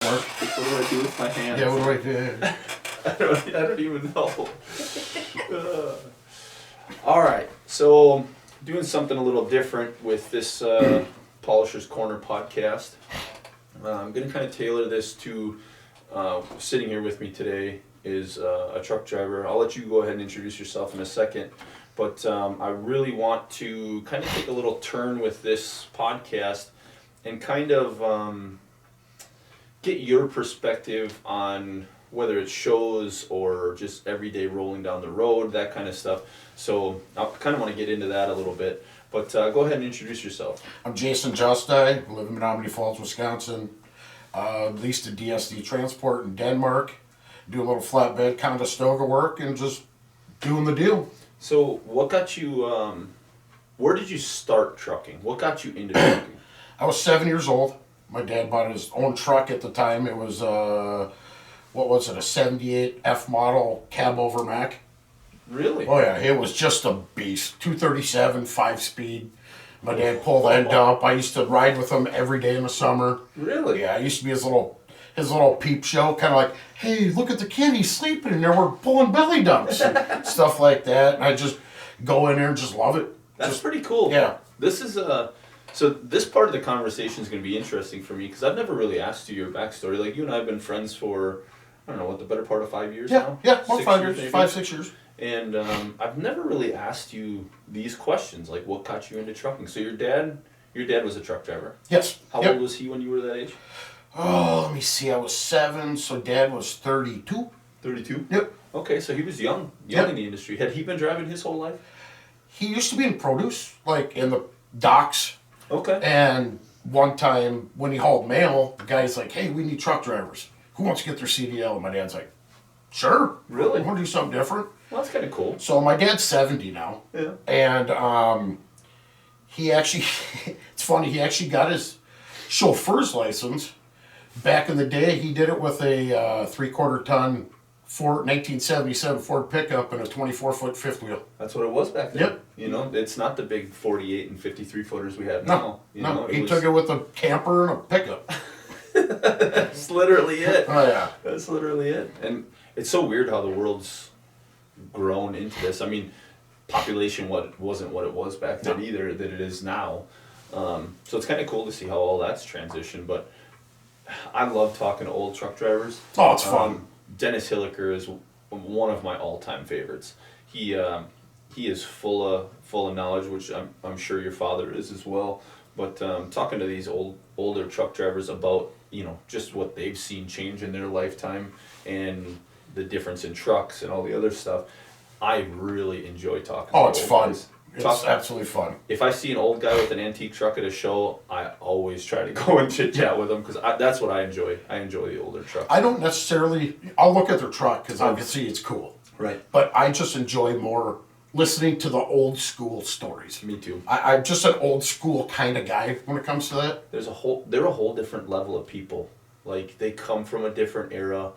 Mark? What do I do with my hands? Yeah, what do I do? I don't even know. All right, so doing something a little different with this Polisher's Corner podcast. I'm going to kind of tailor this to sitting here with me today is a truck driver. I'll let you go ahead and introduce yourself in a second, but I really want to kind of take a little turn with this podcast and kind of get your perspective on whether it's shows or just everyday rolling down the road, that kind of stuff. So I kind of want to get into that a little bit, but go ahead and introduce yourself. I'm Jason Justi. I live in Menominee Falls, Wisconsin. Leased a DSD transport in Denmark. Do a little flatbed Conestoga work and just doing the deal. So what got you, where did you start trucking? What got you into trucking? I was 7 years old. My dad bought his own truck at the time. It was, a 78 F model cab over Mac. Really? Oh yeah, it was just a beast. 237, 5-speed. My dad pulled the end up. I used to ride with him every day in the summer. Really? Yeah, I used to be his little peep show, kind of like, hey, look at the kid, he's sleeping in there, we're pulling belly dumps and stuff like that. And I just go in there and just love it. That's pretty cool. Yeah. This is so this part of the conversation is going to be interesting for me because I've never really asked you your backstory. Like you and I have been friends for, I don't know, what, the better part of 5 years now? Yeah, about 5 years, years, 5-6 years. And I've never really asked you these questions, like what got you into trucking. So your dad was a truck driver. Yes. How old was he when you were that age? Oh, let me see, I was 7, so Dad was 32. 32? Yep. Okay, so he was young in the industry. Had he been driving his whole life? He used to be in produce, like in the docks. Okay. And one time when he hauled mail, the guy's like, hey, we need truck drivers. Who wants to get their CDL? And my dad's like, sure. Really? I want to do something different. Well, that's kind of cool. So my dad's 70 now. Yeah. And he actually, it's funny, he actually got his chauffeur's license. Back in the day, he did it with a 3/4 ton Ford 1977 Ford pickup and a 24-foot fifth wheel. That's what it was back then. Yep. You know, it's not the big 48 and 53 footers we have now. He took it with a camper and a pickup. That's literally it. Oh, yeah. That's literally it. And it's so weird how the world's grown into this. I mean, population wasn't what it was back then either that it is now. So it's kind of cool to see how all that's transitioned. But I love talking to old truck drivers. Oh, it's fun. Dennis Hilliker is one of my all-time favorites. He is full of knowledge, which I'm sure your father is as well. But talking to these older truck drivers about just what they've seen change in their lifetime and the difference in trucks and all the other stuff, I really enjoy talking. Oh, to it's old fun. guys. It's absolutely fun. If I see an old guy with an antique truck at a show, I always try to go and chit chat with him because that's what I enjoy. I enjoy the older trucks. I don't necessarily, I'll look at their truck because I can see it's cool. Right. But I just enjoy more listening to the old school stories. Me too. I'm just an old school kind of guy when it comes to that. They're a whole different level of people. Like they come from a different era.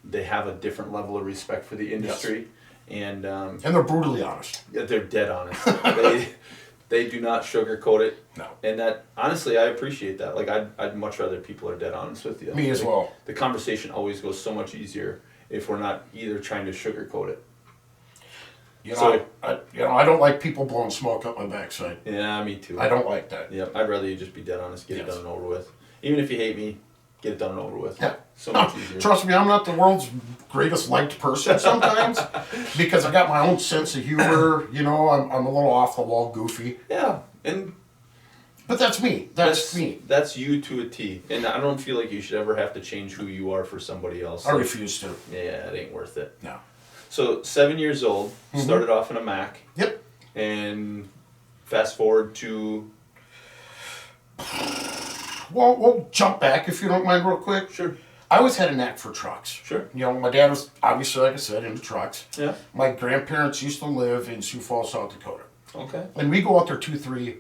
They have a different level of respect for the industry. Yes. And they're brutally honest. Yeah, they're dead honest. They do not sugarcoat it. No. And that, honestly, I appreciate that. Like, I'd much rather people are dead honest with you. Me as well. The conversation always goes so much easier if we're not either trying to sugarcoat it. I don't like people blowing smoke up my backside. Yeah, me too. I don't like that. Yeah, I'd rather you just be dead honest, get it done and over with. Even if you hate me, get it done and over with. Yeah. So much easier. Trust me, I'm not the world's greatest liked person sometimes because I got my own sense of humor. I'm a little off the wall, goofy. Yeah, but that's me. That's me. That's you to a T. And I don't feel like you should ever have to change who you are for somebody else. I refuse to. Yeah, it ain't worth it. No. So 7 years old, started off in a Mac. Yep. And fast forward to. Well, we'll jump back if you don't mind real quick. Sure. I always had a knack for trucks. Sure. My dad was obviously, like I said, into trucks. Yeah. My grandparents used to live in Sioux Falls, South Dakota. Okay. And we go out there 2-3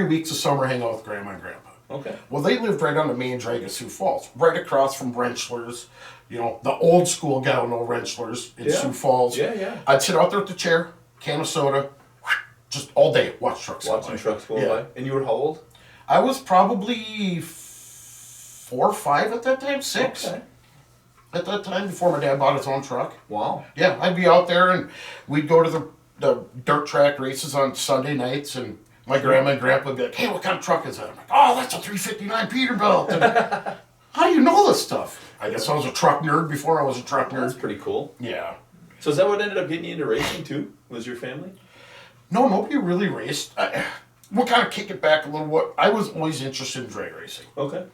weeks of summer, hang out with Grandma and Grandpa. Okay. Well, they lived right on the main drag of Sioux Falls, right across from Wrenchler's. The old school gal no Wrenchler's in Sioux Falls. Yeah, yeah. I'd sit out there at the chair, can of soda, just all day, watch trucks go by. Watching trucks go by. And you were how old? I was probably 4 or 5 at that time, 6 Okay. at that time before my dad bought his own truck. Wow. Yeah, I'd be out there and we'd go to the dirt track races on Sunday nights, and my grandma and grandpa would be like, hey, what kind of truck is that? I'm like, oh, that's a 359 Peterbilt. And how do you know this stuff? I guess I was a truck nerd before I was a truck That's nerd. pretty cool. Yeah. So is that what ended up getting you into racing too? Was your family? No, nobody really raced. We'll kind of kick it back a little. What I was always interested in drag racing. Okay.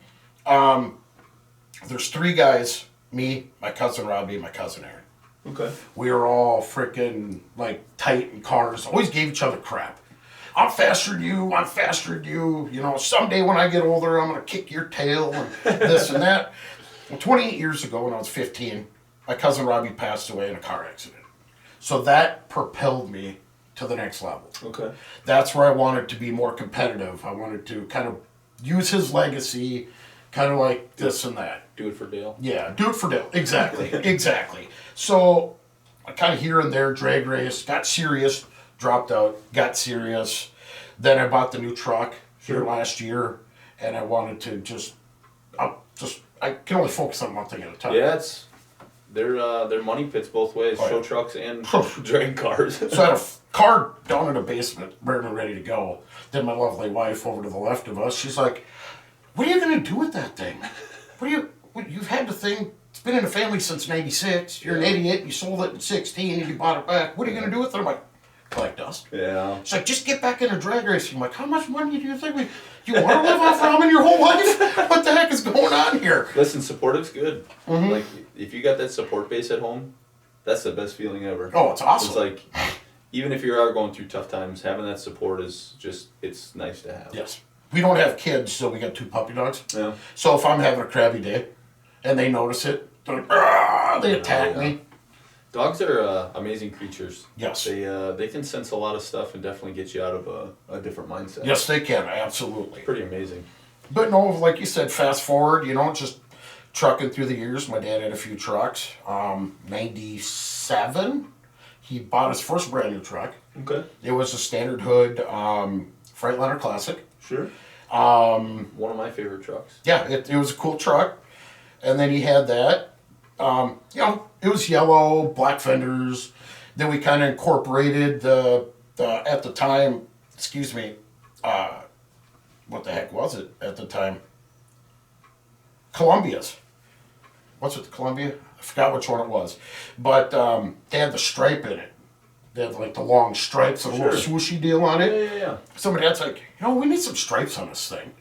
There's 3 guys, me, my cousin Robbie, and my cousin Aaron. Okay. We were all freaking like tight in cars. Always gave each other crap. I'm faster than you. I'm faster than you. You know, someday when I get older, I'm gonna kick your tail and this and that. Well, 28 years ago, when I was 15, my cousin Robbie passed away in a car accident. So that propelled me to the next level. Okay. That's where I wanted to be more competitive. I wanted to kind of use his legacy, kind of like this and that. Do it for Dale. Yeah, do it for Dale. Exactly, exactly. So I kind of here and there drag race, got serious, dropped out, got serious. Then I bought the new truck here last year, and I wanted to I can only focus on one thing at a time. Yeah, it's they're money pits both ways. Oh, yeah. Show trucks and drag cars. So I had a car down in the basement, ready to go. Then my lovely wife over to the left of us, she's like, what are you going to do with that thing? You've had the thing, it's been in the family since 96. You're an idiot, you sold it in 16 and you bought it back. What are you going to do with it? I'm like, collect dust. Yeah. She's like, just get back into drag racing. I'm like, how much money do you think do you want to live off ramen your whole life? What the heck is going on here? Listen, supportive's good. Mm-hmm. Like, if you got that support base at home, that's the best feeling ever. Oh, it's awesome. It's like, even if you are going through tough times, having that support is just, it's nice to have. Yes. We don't have kids, so we got 2 puppy dogs. Yeah. So if I'm having a crabby day and they notice it, they're like, "Argh!" They attack me. Dogs are amazing creatures. Yes. They can sense a lot of stuff and definitely get you out of a different mindset. Yes, they can, absolutely. Pretty amazing. But no, like you said, fast forward, just trucking through the years. My dad had a few trucks. 97, he bought his first brand new truck. Okay. It was a standard hood Freightliner Classic. Sure. One of my favorite trucks. Yeah, it was a cool truck. And then he had that. It was yellow, black fenders. Then we kind of incorporated the at the time, what the heck was it at the time? Columbia's. What's it, the Columbia? I forgot which one it was. But they had the stripe in it. They had like the long stripes and a little swooshy deal on it. Yeah. So my dad's like, we need some stripes on this thing.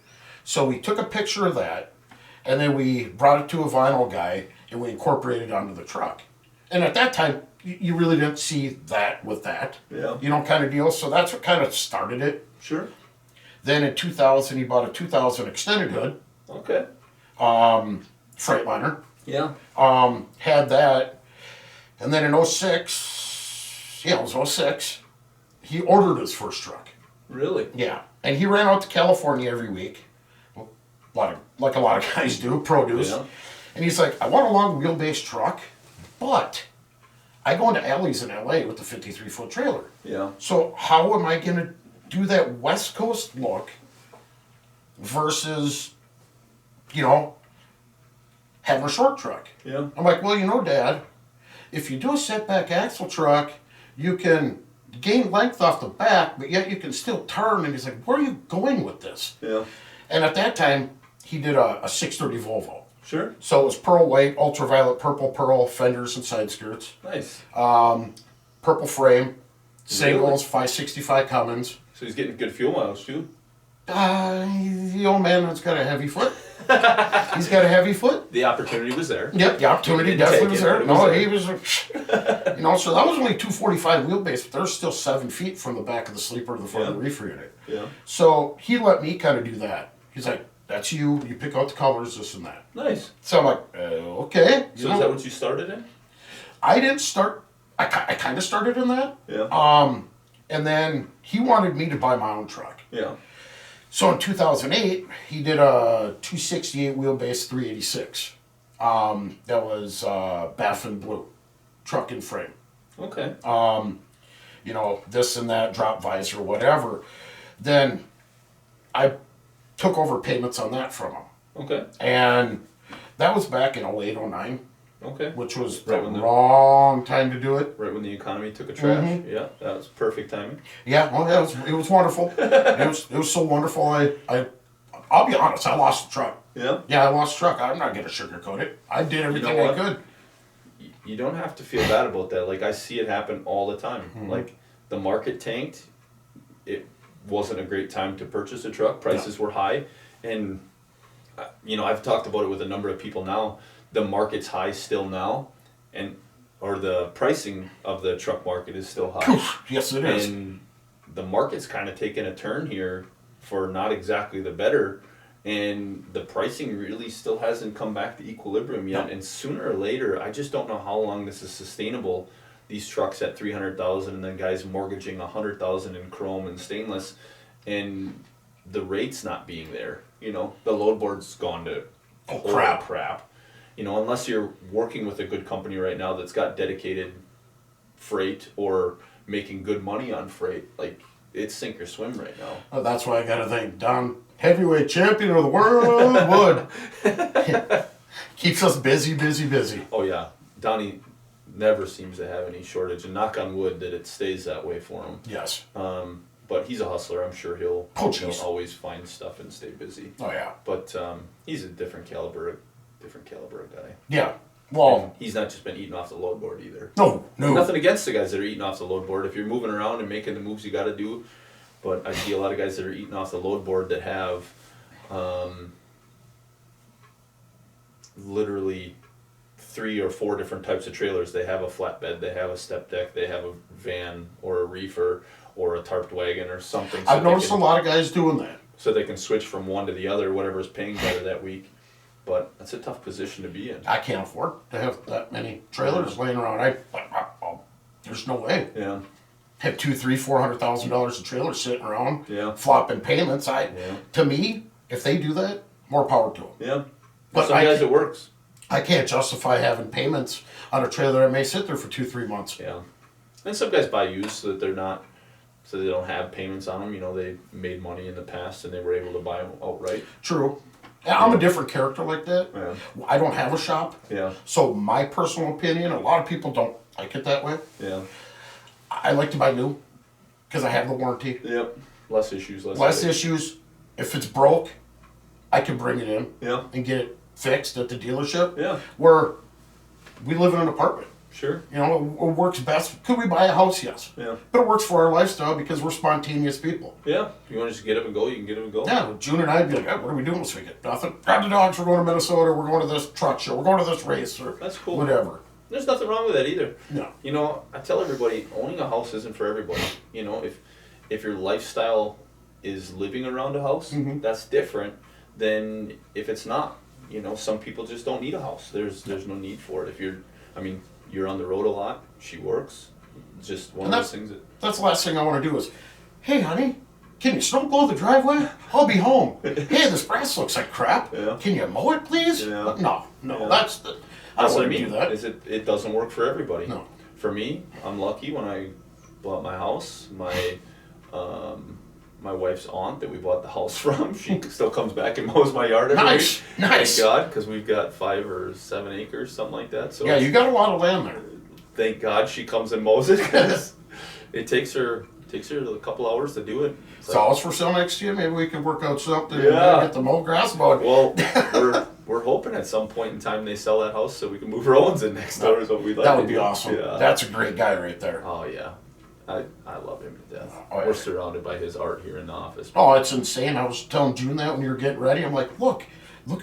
So we took a picture of that, and then we brought it to a vinyl guy, and we incorporated it onto the truck. And at that time, you really didn't see that with that, Yeah. kind of deal. So that's what kind of started it. Sure. Then in 2000, he bought a 2000 extended hood, Okay. Freightliner. Yeah. Had that. And then in 06, it was 06, he ordered his first truck. Really? Yeah. And he ran out to California every week, like a lot of guys do, produce. Yeah. And he's like, I want a long wheelbase truck, but I go into alleys in LA with a 53-foot trailer. Yeah. So how am I going to do that West Coast look versus, having a short truck? Yeah. I'm like, well, Dad, if you do a setback axle truck, you can gain length off the back, but yet you can still turn. And he's like, where are you going with this? Yeah. And at that time, he did a 630 Volvo. Sure. So it was pearl white, ultraviolet, purple pearl fenders and side skirts. Nice. Purple frame, singles, Really? 565 Cummins. So he's getting good fuel mileage too. The old man has got a heavy foot. He's got a heavy foot. The opportunity was there. Yep, the opportunity He didn't definitely take was it, there. but it No, was he was, so that was only 245 wheelbase, but there's still 7 feet from the back of the sleeper to the front of the reefer unit. Yeah. So he let me kind of do that. He's like, that's you pick out the colors, this and that. Nice. So I'm like, okay. So is that what you started in? I didn't start, I kind of started in that. Yeah. And then he wanted me to buy my own truck. Yeah. So in 2008, he did a 268 wheelbase 386. That was Baffin Blue, truck and frame. Okay. This and that, drop visor, whatever. Then I took over payments on that from him. Okay. And that was back in 08, 09, Okay. which was Right the when the- wrong time to do it. Right when the economy took a trash. Mm-hmm. Yeah, that was perfect timing. Yeah, well, yeah, it was wonderful. It was so wonderful. I'll be honest, I lost the truck. Yeah. Yeah, I lost the truck. I'm not going to sugarcoat it. I did everything I what? could. You don't have to feel bad about that. Like, I see it happen all the time. Mm-hmm. Like, the market tanked. It wasn't a great time to purchase a truck. Prices were high. And, I've talked about it with a number of people now. The market's high still now. Or the pricing of the truck market is still high. Yes, it is. And the market's kind of taken a turn here for not exactly the better. And the pricing really still hasn't come back to equilibrium yet. No. And sooner or later, I just don't know how long this is sustainable. These trucks at $300,000 and then guys mortgaging $100,000 in chrome and stainless, and the rates not being there. The load board's gone to crap. Unless you're working with a good company right now that's got dedicated freight or making good money on freight, like, it's sink or swim right now. Oh, that's why I got to thank Don, heavyweight champion of the world, Wood. Keeps us busy. Oh yeah, Donnie never seems to have any shortage, and knock on wood that it stays that way for him. Yes. But he's a hustler. I'm sure he'll always find stuff and stay busy. Oh yeah. But he's a different caliber of guy. Yeah. Well, And he's not just been eating off the load board either. no. Nothing against the guys that are eating off the load board. If you're moving around and making the moves you got to do, but I see a lot of guys that are eating off the load board that have literally 3 or 4 different types of trailers. They have a flatbed, they have a step deck, they have a van or a reefer or a tarped wagon or something. I've noticed a lot of guys doing that. So they can switch from one to the other, whatever's paying better that week. But that's a tough position to be in. I can't afford to have that many trailers laying around. There's no way. Yeah. Have $200,000-$400,000 of trailers sitting around, Yeah. flopping payments. Yeah. To me, if they do that, more power to them. Yeah. But For some guys it works. I can't justify having payments on a trailer that may sit there for 2-3 months. Yeah. And some guys buy used so that they don't have payments on them. They made money in the past and they were able to buy them outright. True. And I'm a different character like that. Yeah. I don't have a shop. Yeah. So my personal opinion, a lot of people don't like it that way. Yeah. I like to buy new because I have the warranty. Yep. Less issues. Less issues. If it's broke, I can bring it in Yeah. and get it fixed at the dealership. Yeah. Where we live in an apartment. Sure. It works best. Could we buy a house? Yes. Yeah. But it works for our lifestyle because we're spontaneous people. Yeah. If you want to just get up and go, you can get up and go. Yeah, June and I'd be like, "Hey, what are we doing this weekend? Nothing. Grab the dogs, we're going to Minnesota, we're going to this truck show, we're going to this race, or That's cool. whatever." There's nothing wrong with that either. No. I tell everybody, owning a house isn't for everybody. If your lifestyle is living around a house, Mhm. that's different than if it's not. Some people just don't need a house. There's no need for it. If you're on the road a lot, she works. Just one And of those things that, That's the last thing I want to do is, "Hey, honey, can you snow blow the driveway? I'll be home. Hey, this grass looks like crap. Yeah. Can you mow it, please?" Yeah. No, Yeah. I don't that's want what I to mean. do that. Is it doesn't work for everybody. No. For me, I'm lucky when I bought my house. My wife's aunt that we bought the house from, she still comes back and mows my yard every week. Nice. Thank God, because we've got 5 or 7 acres, something like that. So Yeah, you got a lot of land there. thank God she comes and mows it, because it takes her a couple hours to do it. It's always for sale next year. Maybe we can work out something Yeah. and get the mow grass mowed. Well, we're hoping at some point in time they sell that house so we can move Rowan's in next door. Is what we'd like. That to would be do. awesome. Yeah. That's a great guy right there. Oh yeah, I love him to death. Oh, yeah. We're surrounded by his art here in the office. Oh, it's insane. I was telling June that when you were getting ready. I'm like, look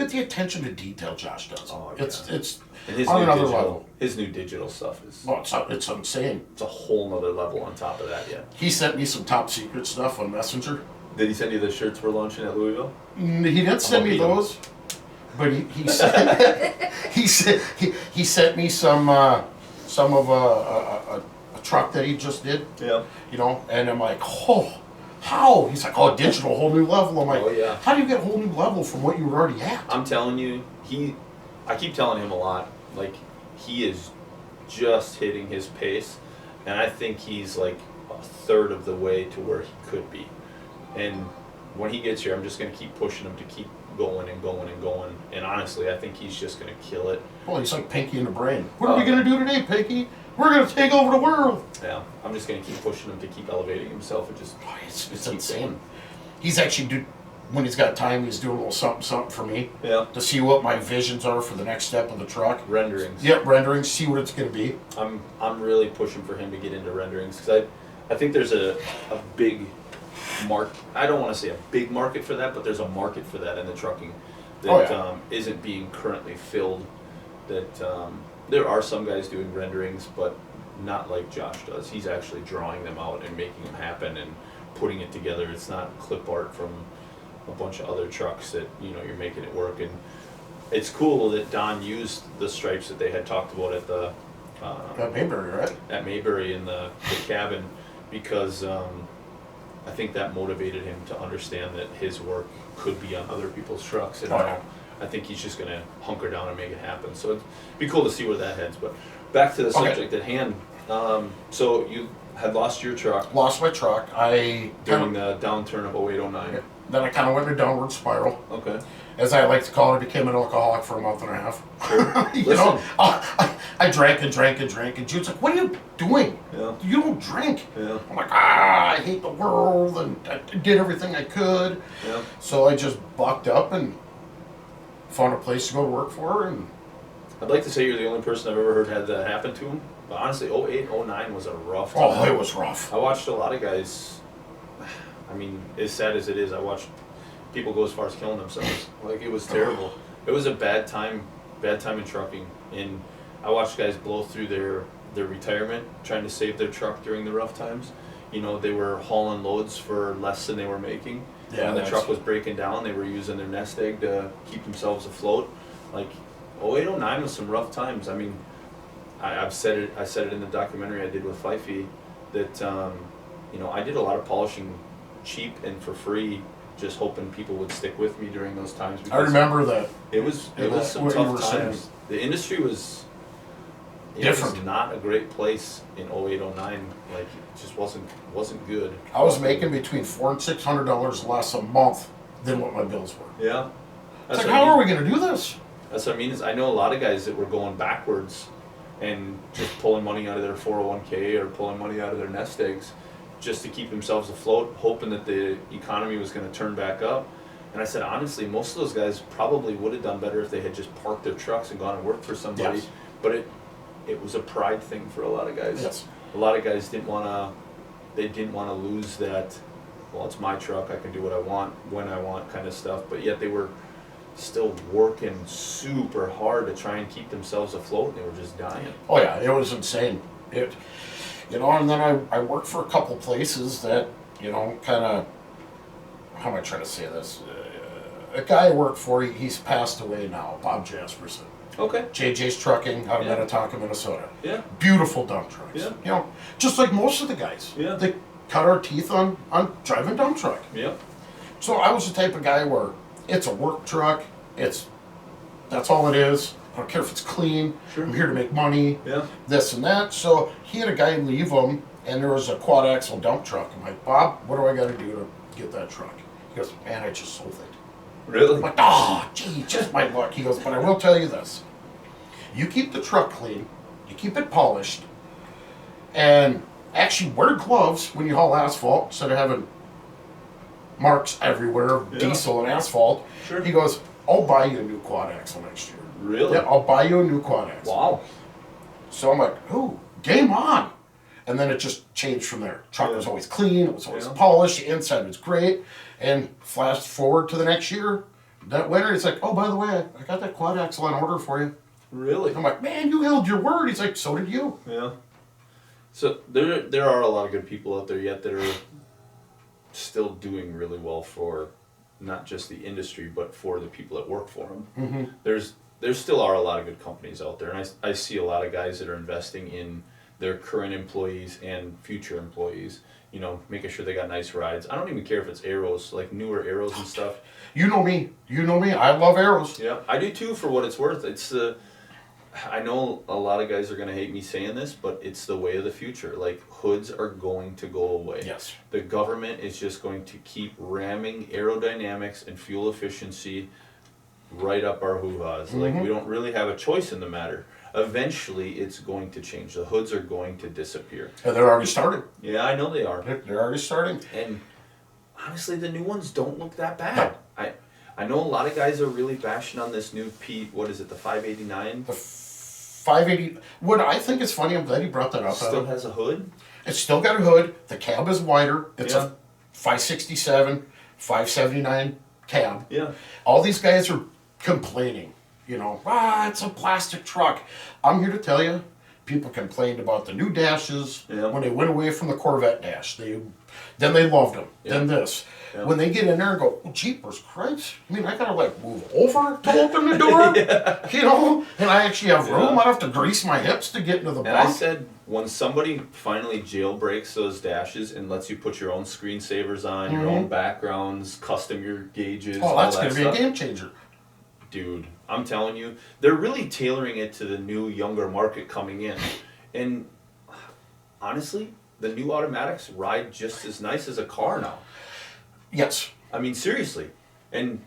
at the attention to detail Josh does. Oh, yeah. It's And his on new another digital, level. His new digital stuff is Oh, it's insane. it's a whole nother level on top of that. Yeah. He sent me some top secret stuff on Messenger. Did he send you the shirts we're launching at Louisville? He didn't send me beat him. those, but he sent he sent me some of a truck that he just did. Yeah. And I'm like, oh, how? He's like, oh, digital, whole new level. I'm like, Oh, yeah. how do you get a whole new level from what you were already at? I'm telling you, I keep telling him a lot, like, he is just hitting his pace, and I think he's like a third of the way to where he could be. And when he gets here, I'm just going to keep pushing him to keep going and going and going. And honestly, I think he's just going to kill it. Well, he's like Pinky in the Brain. What are we going to do today, Pinky? We're going to take over the world. Yeah, I'm just going to keep pushing him to keep elevating himself and just. It's insane. He's actually when he's got time, he's doing a little something for me. Yeah. To see what my visions are for the next step of the truck. Renderings. Yep, renderings. See what it's going to be. I'm really pushing for him to get into renderings because I think there's a big I don't want to say a big market for that, but there's a market for that in the trucking that isn't being currently filled. That there are some guys doing renderings, but not like Josh does. He's actually drawing them out and making them happen and putting it together. It's not clip art from a bunch of other trucks that you're making it work. And it's cool that Don used the stripes that they had talked about at the At Mayberry, right? At Mayberry in the cabin, because I think that motivated him to understand that his work could be on other people's trucks, and I think he's just going to hunker down and make it happen. So it'd be cool to see where that heads. But back to the subject at hand. So you had lost your truck. Lost my truck. During the downturn of 08-09. Then I kind of went in a downward spiral. Okay. As I like to call it, I became an alcoholic for a month and a half. Sure. I drank and drank and drank, and Jude's like, "What are you doing? Yeah. You don't drink." Yeah. I'm like, I hate the world, and I did everything I could. Yeah. So I just bucked up and found a place to go work for, and I'd like to say you're the only person I've ever heard had that happen to him. But honestly, 08-09 was a rough time. Oh, it was rough. I watched a lot of guys, I mean, as sad as it is, I watched people go as far as killing themselves. Like, it was terrible. It was a bad time in trucking. And I watched guys blow through their retirement, trying to save their truck during the rough times. They were hauling loads for less than they were making. Yeah, when the truck was breaking down, they were using their nest egg to keep themselves afloat. Like, 08-09 was some rough times. I mean, I said it in the documentary I did with Fifey that I did a lot of polishing cheap and for free, just hoping people would stick with me during those times. I remember that. It was some tough times. The industry was different. Was not a great place in 08-09. Like, it just wasn't good. I was making between $400 and $600 less a month than what my bills were. Yeah. It's like, how are we going to do this? That's what I mean. Is I know a lot of guys that were going backwards and just pulling money out of their 401k or pulling money out of their nest eggs just to keep themselves afloat, hoping that the economy was going to turn back up. And I said, honestly, most of those guys probably would have done better if they had just parked their trucks and gone and worked for somebody. Yes. But it was a pride thing for a lot of guys. Yes. A lot of guys didn't want to lose that, well, it's my truck, I can do what I want, when I want kind of stuff. But yet they were still working super hard to try and keep themselves afloat, and they were just dying. Oh yeah, it was insane. And then I worked for a couple places that, kind of, how am I trying to say this? A guy I worked for, he's passed away now, Bob Jasperson. Okay. JJ's Trucking out of Minnetonka, Minnesota. Yeah. Beautiful dump trucks. Yeah. Just like most of the guys. Yeah. They cut our teeth on driving dump truck. Yeah. So I was the type of guy where it's a work truck. That's all it is. I don't care if it's clean. Sure. I'm here to make money. Yeah. This and that. So he had a guy leave him, and there was a quad axle dump truck. I'm like, Bob, what do I got to do to get that truck? He goes, man, I just sold it. Really? I'm like, oh, gee, just my luck. He goes, but I will tell you this. You keep the truck clean, you keep it polished, and actually wear gloves when you haul asphalt instead of having marks everywhere of diesel and asphalt. Sure. He goes, I'll buy you a new quad axle next year. Really? Yeah, I'll buy you a new quad axle. Wow. So I'm like, ooh, game on. And then it just changed from there. Truck was always clean, it was always polished, the inside was great. And flash forward to the next year, that winter, he's like, oh, by the way, I got that quad axle on order for you. Really? I'm like, man, you held your word. He's like, so did you. Yeah. So there are a lot of good people out there yet that are still doing really well for not just the industry, but for the people that work for them. Mm-hmm. There still are a lot of good companies out there, and I see a lot of guys that are investing in their current employees and future employees, making sure they got nice rides. I don't even care if it's arrows, like newer arrows and stuff. You know me. I love arrows. Yeah, I do too, for what it's worth. I know a lot of guys are going to hate me saying this, but it's the way of the future. Like, hoods are going to go away. Yes. The government is just going to keep ramming aerodynamics and fuel efficiency right up our hoo-has. Like, we don't really have a choice in the matter. Eventually, it's going to change. The hoods are going to disappear. And they're already starting. Yeah, I know they are. They're already starting. And honestly, the new ones don't look that bad. I know a lot of guys are really bashing on this new Pete, what is it, the 589? The 580. What I think is funny, I'm glad you brought that up. Still has a hood? It's still got a hood. The cab is wider. It's Yeah. a 567, 579 cab. Yeah. All these guys are complaining. It's a plastic truck. I'm here to tell you, people complained about the new dashes when they went away from the Corvette dash. Then they loved them. Then this. When they get in there and go, oh, jeepers Christ. I mean, I gotta move over to open the door. And I actually have room. I don't have to grease my hips to get into the And bunk. I said, when somebody finally jailbreaks those dashes and lets you put your own screensavers on, your own backgrounds, custom your gauges, Oh, all that's that gonna be stuff. a game changer. Dude, I'm telling you, they're really tailoring it to the new, younger market coming in. And honestly, the new automatics ride just as nice as a car now. Yes. I mean, seriously. And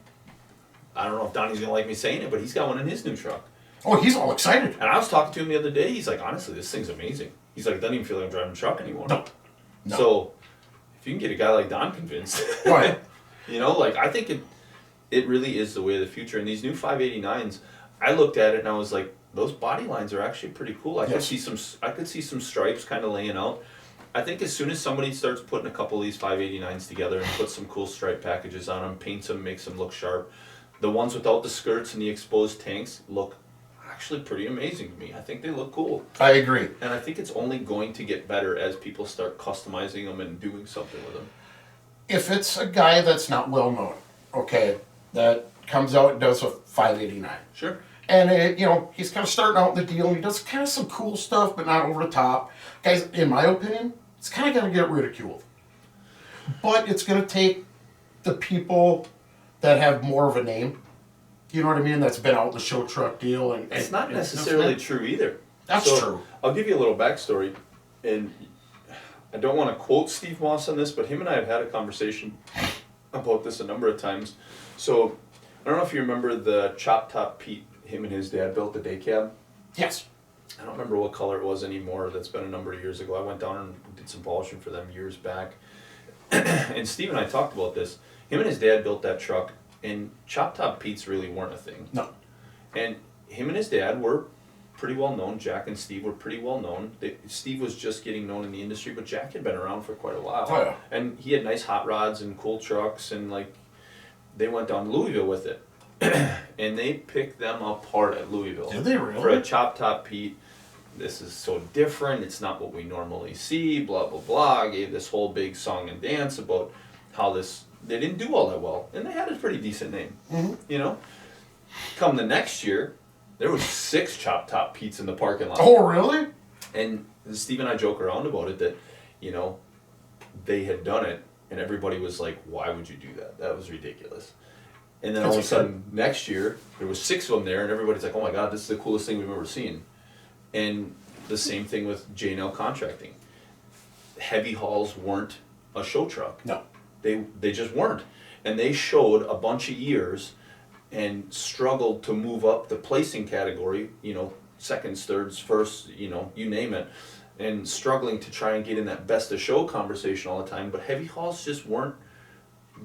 I don't know if Donnie's going to like me saying it, but he's got one in his new truck. Oh, he's all excited. And I was talking to him the other day. He's like, honestly, this thing's amazing. He's like, it doesn't even feel like I'm driving a truck anymore. No. So, if you can get a guy like Don convinced, Right. I think it really is the way of the future. And these new 589s, I looked at it and I was like, those body lines are actually pretty cool. I could see some stripes kind of laying out. I think as soon as somebody starts putting a couple of these 589s together and put some cool stripe packages on them, paints them, makes them look sharp, the ones without the skirts and the exposed tanks look actually pretty amazing to me. I think they look cool. I agree. And I think it's only going to get better as people start customizing them and doing something with them. If it's a guy that's not well known, that comes out and does a 589. Sure. And, he's kind of starting out in the deal, and he does kind of some cool stuff, but not over the top. Guys, in my opinion, it's kind of going to get ridiculed. But it's going to take the people that have more of a name, you know what I mean, that's been out in the show truck deal. And It's not necessarily true either. That's true. I'll give you a little backstory, and I don't want to quote Steve Moss on this, but him and I have had a conversation about this a number of times. So, I don't know if you remember the Chop Top Pete, him and his dad built the day cab. Yes. I don't remember what color it was anymore. That's been a number of years ago. I went down and did some polishing for them years back. And Steve and I talked about this. Him and his dad built that truck, and Chop Top Pete's really weren't a thing. No. And him and his dad were pretty well known. Jack and Steve were pretty well known. Steve was just getting known in the industry, but Jack had been around for quite a while. Oh, yeah. And he had nice hot rods and cool trucks, and they went down to Louisville with it. And they picked them apart at Louisville. Did they really? For a Chop Top Pete. This is so different. It's not what we normally see. Blah blah blah. Gave this whole big song and dance about how they didn't do all that well, and they had a pretty decent name. Mm-hmm. Come the next year, there was 6 Chop Top Pete's in the parking lot. Oh, really? And Steve and I joke around about it that, they had done it, and everybody was like, "Why would you do that? That was ridiculous." And then all of a sudden, next year, there was 6 of them there, and everybody's like, "Oh my God, this is the coolest thing we've ever seen." And the same thing with J&L Contracting. Heavy hauls weren't a show truck. No. They just weren't. And they showed a bunch of years and struggled to move up the placing category, seconds, thirds, firsts, you name it, and struggling to try and get in that best of show conversation all the time. But heavy hauls just weren't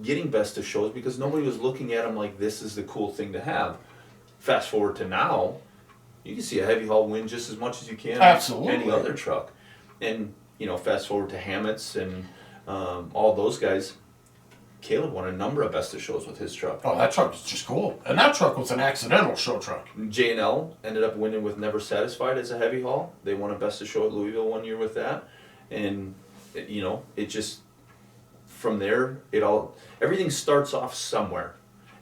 getting best of shows because nobody was looking at them like this is the cool thing to have. Fast forward to now, you can see a heavy haul win just as much as you can any other truck. And, fast forward to Hammett's and all those guys. Caleb won a number of best of shows with his truck. Oh, that truck was just cool. And that truck was an accidental show truck. J&L ended up winning with Never Satisfied as a heavy haul. They won a best of show at Louisville one year with that. And, it just, from there, everything starts off somewhere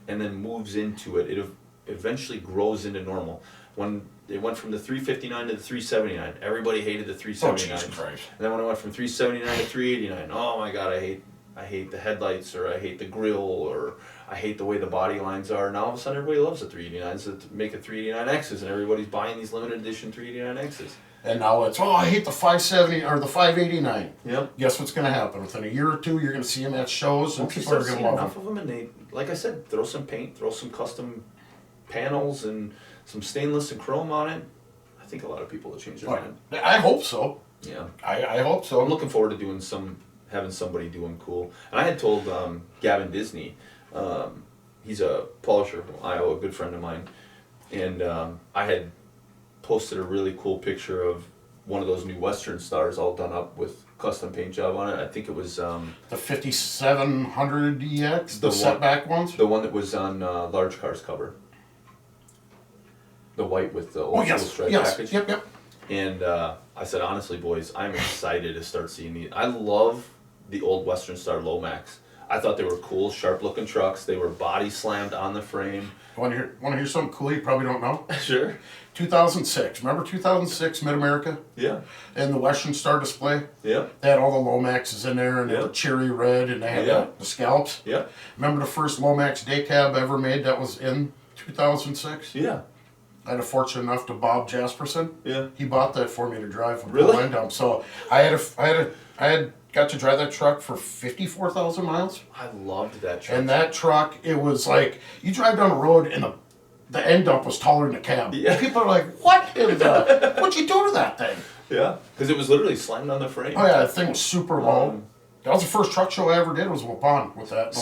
and then moves into it. It eventually grows into normal. When it went from the 359 to the 379, everybody hated the 379. Oh, Jesus Christ. And then when it went from 379 to 389, oh my God, I hate the headlights, or I hate the grill, or I hate the way the body lines are. Now all of a sudden everybody loves the 389s that make a 389Xs, and everybody's buying these limited edition 389Xs. And now it's, I hate the 570 or the 589. Yep. Guess what's going to happen? Within a year or two, you're going to see them at shows, and people are going to love enough them. of them, and they, like I said, throw some paint, throw some custom panels and some stainless and chrome on it, I think a lot of people will change their mind. I hope so. Yeah. I hope so. I'm looking forward to having somebody doing cool. And I had told Gavin Disney, he's a polisher from Iowa, a good friend of mine, and I had posted a really cool picture of one of those new Western Stars all done up with custom paint job on it. I think it was the 5700 EX, the one- setback ones. the one that was on Large Car's cover. The white with the old school stripe package. Yep. And I said, honestly, boys, I'm excited to start seeing these. I love the old Western Star Lomax. I thought they were cool, sharp-looking trucks. They were body slammed on the frame. Want to hear something cool you probably don't know? Sure. 2006. Remember 2006 Mid-America? Yeah. And the Western Star display? Yeah. They had all the Lomaxes in there, and they Yeah. were cherry red, and they had Yeah. the scalps. Yeah. Remember the first Lomax day cab ever made that was in 2006? Yeah. I had a fortune enough to Bob Jasperson. Yeah. He bought that for me to drive with Really? the land dump. So I had got to drive that truck for 54,000 miles. I loved that truck. And that truck, it was like you drive down the road and the end dump was taller than the cab. Yeah. People are like, "What in the? What'd you do to that thing?" Yeah. Because it was literally slammed on the frame. Oh yeah, the thing was super low. That was the first truck show I ever did. Was Waupun with that.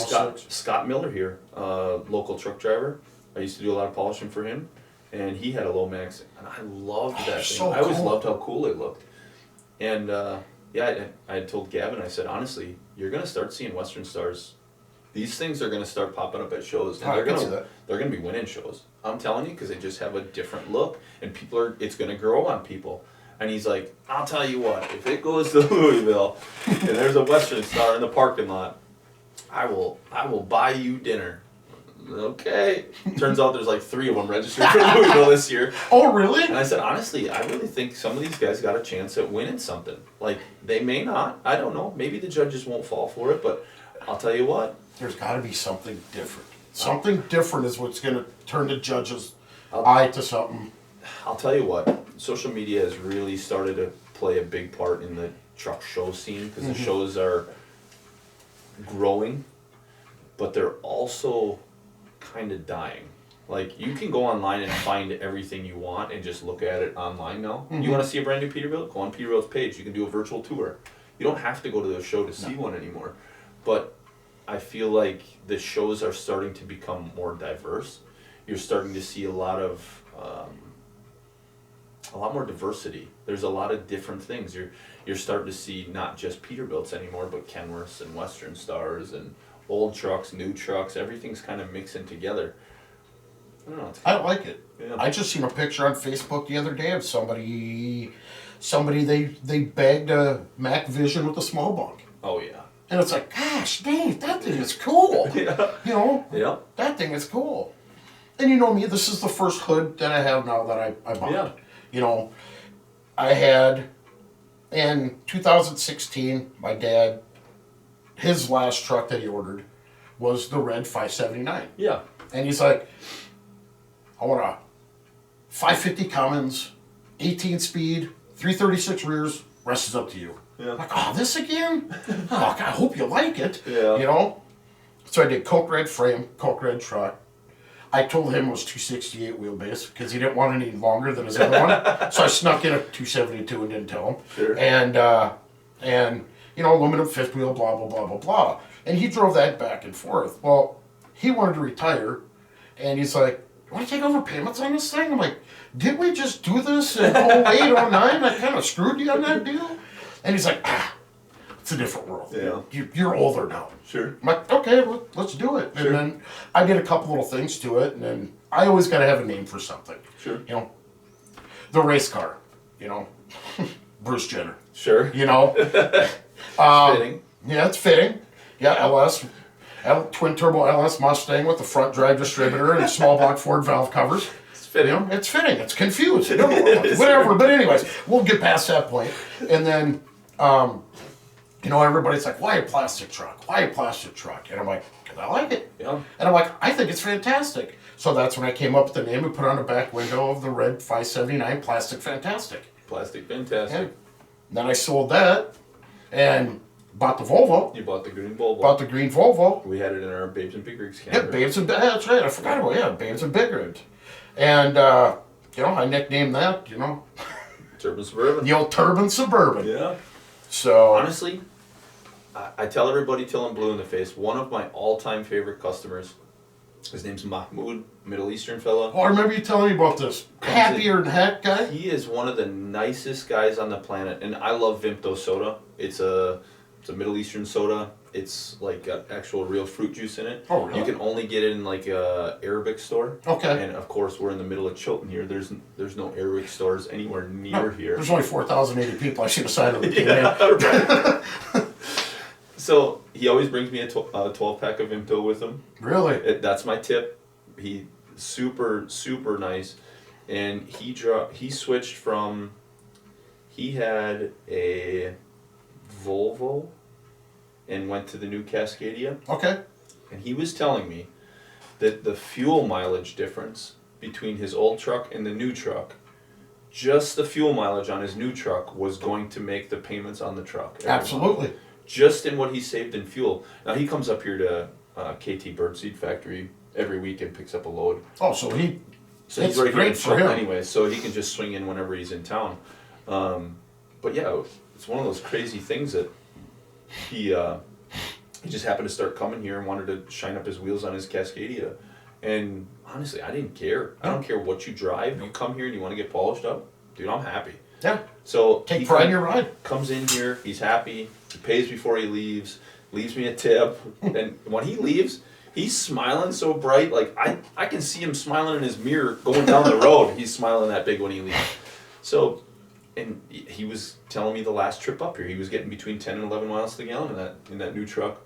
Scott Miller here, local truck driver. I used to do a lot of polishing for him, and he had a Lomax, and I loved that thing. so I always cool. loved how cool it looked. And I had told Gavin, I said, honestly, you're gonna start seeing Western Stars. These things are gonna start popping up at shows, and I can see that. they're gonna be winning shows. I'm telling you, because they just have a different look, and it's gonna grow on people. And he's like, I'll tell you what, if it goes to Louisville and there's a Western Star in the parking lot, I will buy you dinner. Okay. Turns out there's like 3 of them registered for Louisville this year. Oh really? And I said, honestly, I really think some of these guys got a chance at winning something. Like, they may not. I don't know. Maybe the judges won't fall for it, but I'll tell you what. There's got to be something different. Something different is what's going to turn the judges' eye to something. I'll tell you what. Social media has really started to play a big part in the truck show scene because the shows are growing, but they're also kind of dying. Like, you can go online and find everything you want and just look at it online now. You want to see a brand new Peterbilt? Go on Peterbilt's page. You can do a virtual tour. You don't have to go to the show to see one anymore. But I feel like the shows are starting to become more diverse. You're starting to see a lot more diversity. There's a lot of different things. You're starting to see not just Peterbilts anymore, but Kenworths and Western Stars and old trucks, new trucks. Everything's kind of mixing together. I don't know. I like it. Yeah. I just seen a picture on Facebook the other day of somebody they bagged a Mac Vision with a small bunk. Oh yeah. And it's like, gosh, Dave, that thing is cool. Yeah. You know? Yeah. That thing is cool. And you know me, this is the first hood that I have now that I bought. Yeah. You know, I had, in 2016, my dad, his last truck that he ordered was the red 579. Yeah. And he's like, I want a 550 Cummins, 18 speed, 336 rears, rest is up to you. Yeah. I'm like, oh, this again? Oh, I hope you like it. Yeah. You know? So I did Coke red frame, Coke red truck. I told him it was 268 wheelbase because he didn't want any longer than his other one. So I snuck in a 272 and didn't tell him. Sure. And you know, aluminum fifth wheel, blah, blah, blah, blah, blah. And he drove that back and forth. Well, he wanted to retire, and he's like, you want to take over payments on this thing? I'm like, didn't we just do this in 08, 09? I kind of screwed you on that deal. And he's like, it's a different world. Yeah. You're older now. Sure. I'm like, okay, let's do it. Sure. And then I did a couple little things to it, and then I always got to have a name for something. Sure. You know, the race car, you know, Bruce Jenner, Sure. you know. Fitting. Yeah, it's fitting. Yeah, twin turbo LS Mustang with the front drive distributor and small block Ford valve covers. It's fitting. You know, it's fitting. It's confused. I don't know what, whatever. But anyways, we'll get past that point. And then, you know, everybody's like, why a plastic truck? Why a plastic truck? And I'm like, because I like it. Yeah. And I'm like, I think it's fantastic. So that's when I came up with the name and put on the back window of the red 579 Plastic Fantastic. Plastic fantastic. And then I sold that and bought the Volvo. You bought the green Volvo. Bought the green Volvo. We had it in our Babes and Big Rigs Yeah, camper. Babes and that's right. I forgot about Babes and Big Rigs. And, I nicknamed that, Turbo Suburban. the old Turban Suburban. Yeah. So, Honestly, I tell everybody till I'm blue in the face, one of my all-time favorite customers, his name's Mahmoud, Middle Eastern fella. I remember you telling me about this. Happier than heck guy. He is one of the nicest guys on the planet, and I love Vimto soda. It's a Middle Eastern soda. It's like got actual real fruit juice in it. Oh, really? You can only get it in like a Arabic store. Okay. And of course, we're in the middle of Chilton here. There's no Arabic stores anywhere near here. There's only 4,080 people. I should have signed on the Yeah, right. So he always brings me a 12-pack of Vimto with him. Really? That's my tip. He super nice, and he switched from, he had a Volvo and went to the new Cascadia, Okay. and he was telling me that the fuel mileage difference between his old truck and the new truck, just the fuel mileage on his new truck was going to make the payments on the truck every month. Absolutely. Just in what he saved in fuel. Now he comes up here to KT Birdseed Factory every week and picks up a load. Oh, so So it's he's right here great in for Chilton him. anyway, so he can just swing in whenever he's in town. But yeah, it's one of those crazy things that he just happened to start coming here and wanted to shine up his wheels on his Cascadia. And honestly, I didn't care. I don't care what you drive. You come here and you want to get polished up, dude, I'm happy. Yeah. So Take pride in your ride. comes in here, he's happy, he pays before he leaves me a tip, and when he leaves, he's smiling so bright, like I can see him smiling in his mirror going down the road. He's smiling that big when he leaves. So, and he was telling me the last trip up here, he was getting between 10 and 11 miles to the gallon in that new truck,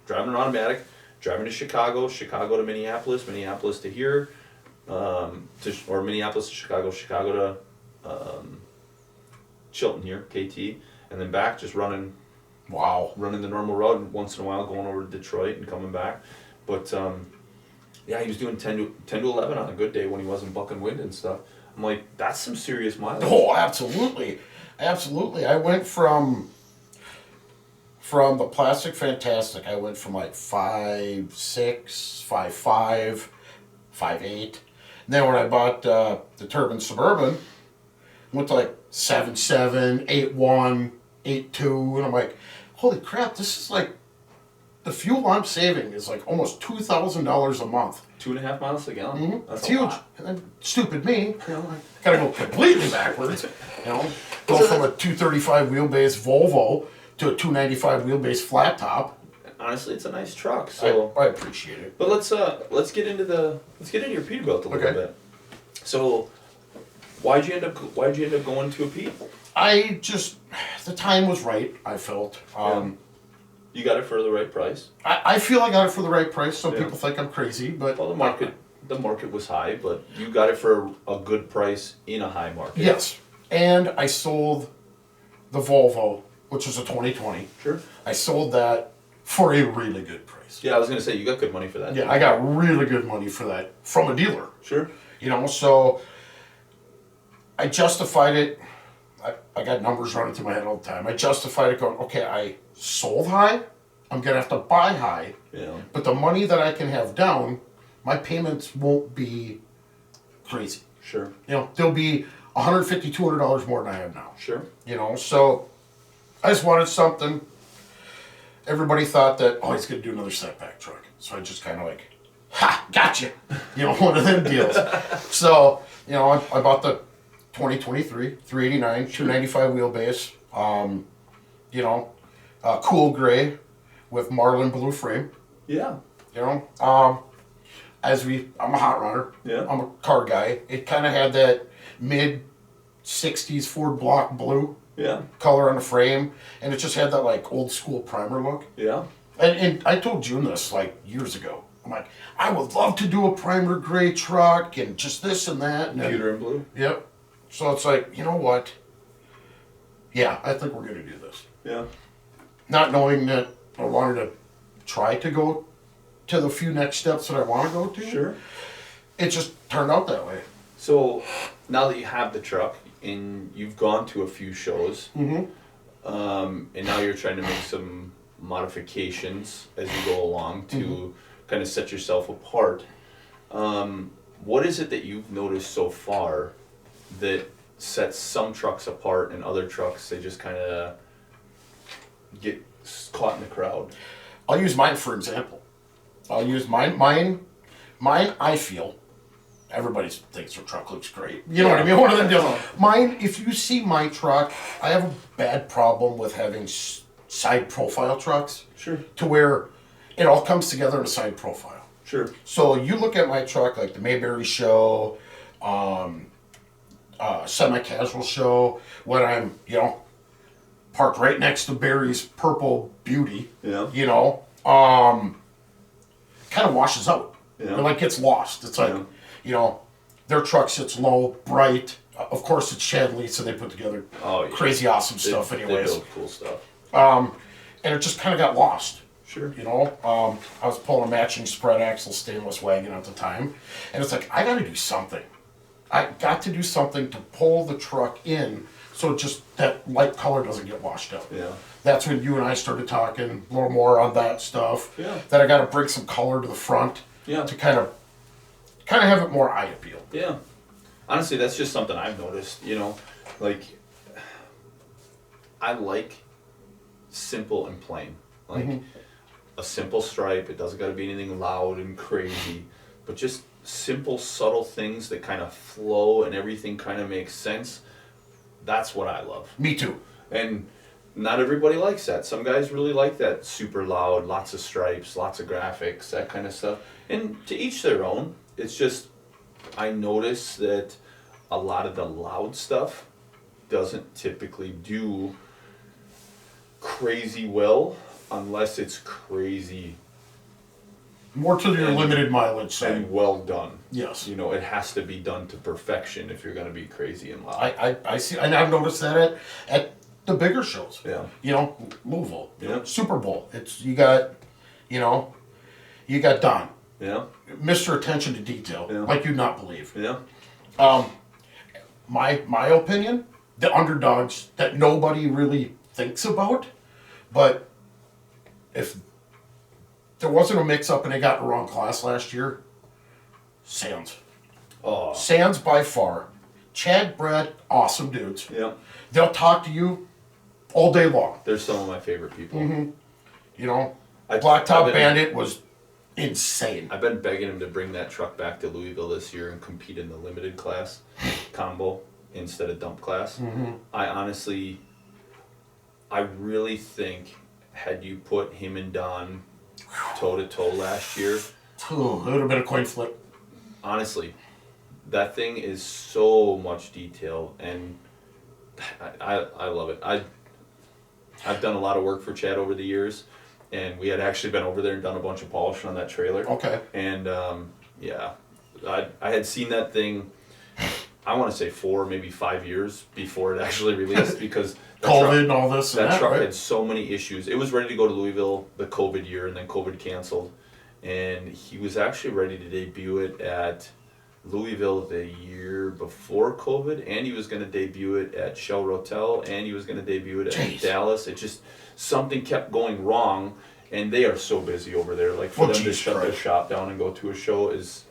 driving an automatic, driving to Chicago to Minneapolis to here, or Minneapolis to Chicago to Chilton here, KT, and then back, just running Wow. the normal road, and once in a while going over to Detroit and coming back. But yeah, he was doing 10 to 11 on a good day when he wasn't bucking wind and stuff. I'm like, that's some serious mileage. Oh, absolutely. Absolutely. I went from the Plastic Fantastic, I went from like 5'6", 5'5", 5'8". And then when I bought the Turban Suburban, went to like 7'7", 8'1", 8'2", and I'm like, holy crap, this is like, the fuel I'm saving is like almost $2,000 a month. 2.5 miles to the gallon. Mm-hmm. That's It's a huge. lot. And then stupid me, I gotta go completely backwards. Go from a 235 wheelbase Volvo to a 295 wheelbase flat top. Honestly, it's a nice truck. So, I appreciate it. but let's get into your Peterbilt a little bit. So, why'd you end up going to a Pete? The time was right, I felt. You got it for the right price. I feel I got it for the right price. Some Yeah. people think I'm crazy, but Well, the market was high, but you got it for a good price in a high market. yes. And I sold the Volvo, which was a 2020. Sure. I sold that for a really good price. Yeah, I was gonna say you got good money for that. Yeah, I got really good money for that from a dealer. Sure. So I justified it. I got numbers running through my head all the time. I justified it going, okay, I sold high, I'm gonna have to buy high, Yeah. but the money that I can have down, my payments won't be crazy. Sure. They'll be $150, $200 more than I have now. Sure. So I just wanted something. Everybody thought that, oh, he's gonna do another setback truck. So I just kind of like, ha, gotcha. One of them deals. So, I bought the 2023, 389, 295 wheelbase, cool gray with Marlin blue frame. Yeah. I'm a hot runner. Yeah. I'm a car guy. It kind of had that mid 60s Ford block blue Yeah. color on the frame, and it just had that like old school primer look. Yeah. And I told June this like years ago. I'm like, I would love to do a primer gray truck and just this and that. And Pewter and blue. Yep. So it's like, you know what? Yeah, I think we're gonna do this. Yeah. Not knowing that I wanted to try to go to the few next steps that I want to go to. Sure. It just turned out that way. So now that you have the truck and you've gone to a few shows, Mm-hmm. and now you're trying to make some modifications as you go along to kind of set yourself apart. what is it that you've noticed so far that sets some trucks apart and other trucks, they just kind of get caught in the crowd? I'll use mine for example. I'll use mine. Mine, I feel, everybody thinks their truck looks great. You know what I mean? One of them deals. Mine, if you see my truck, I have a bad problem with having side profile trucks. Sure. To where it all comes together in a side profile. Sure. So you look at my truck, like the Mayberry show, semi-casual show, when I'm, parked right next to Barry's purple beauty. Yeah. Kind of washes out. Yeah. It like gets lost. It's like, their truck sits low, bright. Of course, it's Chad Leeds, and they put together crazy awesome stuff. They Anyways, build cool stuff. And it just kind of got lost. Sure. I was pulling a matching spread axle stainless wagon at the time, and it's like I got to do something. I got to do something to pull the truck in, so just that light color doesn't get washed out. Yeah. That's when you and I started talking a little more on that stuff. Yeah. That I got to bring some color to the front. Yeah. To kind of have it more eye appeal. Yeah. Honestly, that's just something I've noticed, like, I like simple and plain. Like, a simple stripe, it doesn't got to be anything loud and crazy, but just simple, subtle things that kind of flow and everything kind of makes sense. That's what I love. Me too. And not everybody likes that. Some guys really like that super loud, lots of stripes, lots of graphics, that kind of stuff. And to each their own. It's just, I notice that a lot of the loud stuff doesn't typically do crazy well unless it's crazy More to your limited mileage side. and well done. Yes. It has to be done to perfection if you're going to be crazy and loud. I see, and I've noticed that at the bigger shows. Yeah. Louisville, Yeah. Super Bowl. It's you got Don, Yeah. Mr. Attention to Detail, Yeah. like you'd not believe. Yeah. My opinion, the underdogs that nobody really thinks about, but if there wasn't a mix-up and they got the wrong class last year, Sands. Oh. Sands by far. Chad, Brad, awesome dudes. Yeah. They'll talk to you all day long. They're some of my favorite people. Blacktop Bandit was insane. I've been begging him to bring that truck back to Louisville this year and compete in the limited class combo instead of dump class. I really think had you put him and Don toe to toe last year, It would have been a coin flip. honestly, that thing is so much detail, and I love it. I've done a lot of work for Chad over the years, and we had actually been over there and done a bunch of polishing on that trailer. Okay. And I had seen that thing, I want to say 4, maybe 5 years before it actually released because COVID and all this. That truck right? had so many issues. It was ready to go to Louisville the COVID year, and then COVID canceled. And he was actually ready to debut it at Louisville the year before COVID, and he was going to debut it at Shell Rotel, and he was going to debut it at Dallas. It just, something kept going wrong, and they are so busy over there. Like, for them to shut their shop down and go to a show is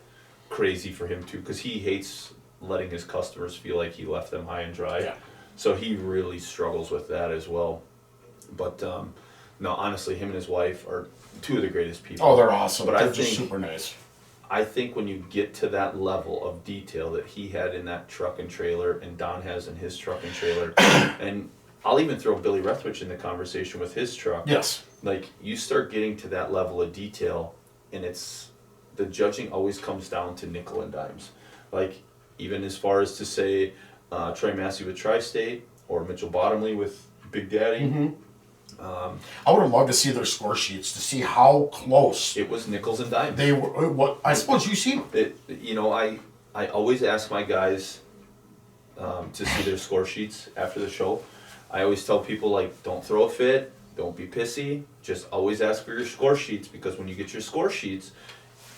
crazy for him, too, because he hates letting his customers feel like he left them high and dry. Yeah. So he really struggles with that as well. But no, honestly, him and his wife are two of the greatest people. Oh, they're awesome. But They're just super nice. I think when you get to that level of detail that he had in that truck and trailer, and Don has in his truck and trailer, and I'll even throw Billy Rethwich in the conversation with his truck. Yes. Like, you start getting to that level of detail, and the judging always comes down to nickel and dimes. Like, even as far as to say Troy Massey with Tri-State or Mitchell Bottomley with Big Daddy. I would have loved to see their score sheets to see how close it was nickels and dimes. they were. What I suppose you see. I always ask my guys to see their score sheets after the show. I always tell people, like, don't throw a fit, don't be pissy, just always ask for your score sheets, because when you get your score sheets,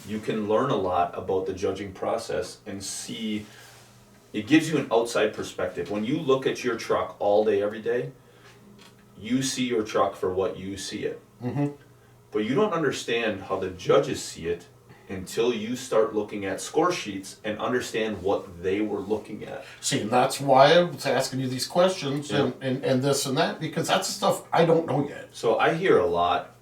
you can learn a lot about the judging process and see. It gives you an outside perspective. When you look at your truck all day, every day, you see your truck for what you see it. But you don't understand how the judges see it until you start looking at score sheets and understand what they were looking at. See, and that's why I was asking you these questions Yeah. and this and that, because that's the stuff I don't know yet. So I hear a lot,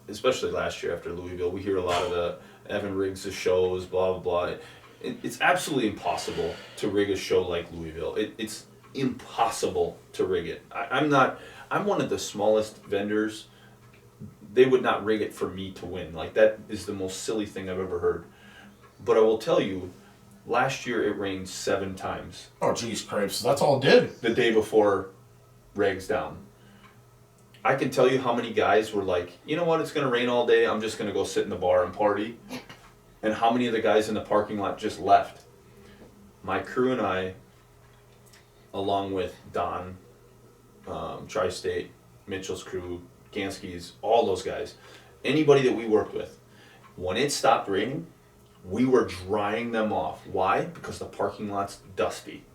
especially last year after Louisville, we hear a lot of the Evan Riggs' shows, blah, blah, blah. It's absolutely impossible to rig a show like Louisville. It's impossible to rig it. I'm one of the smallest vendors. They would not rig it for me to win. Like, that is the most silly thing I've ever heard. But I will tell you, last year it rained 7 times. Oh, geez, Cripes, that's all it did. The day before Rags down. I can tell you how many guys were like, you know what, it's going to rain all day, I'm just going to go sit in the bar and party. And how many of the guys in the parking lot just left. My crew and I, along with Don, Tri-State, Mitchell's crew, Gansky's, all those guys, anybody that we worked with, when it stopped raining, we were drying them off. Why? Because the parking lot's dusty.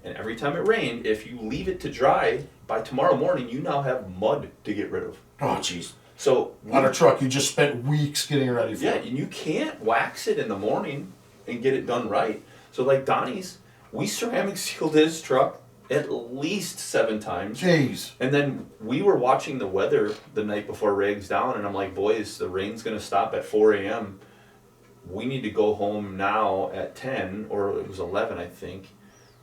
And every time it rained, if you leave it to dry, by tomorrow morning, you now have mud to get rid of. Oh, jeez. So on a truck, you just spent weeks getting ready for yeah, it. and you can't wax it in the morning and get it done right. So like Donnie's, we ceramic sealed his truck at least 7 times. Jeez. And then we were watching the weather the night before Rags down, and I'm like, boys, the rain's going to stop at 4 a.m. We need to go home now at 10, or it was 11, I think.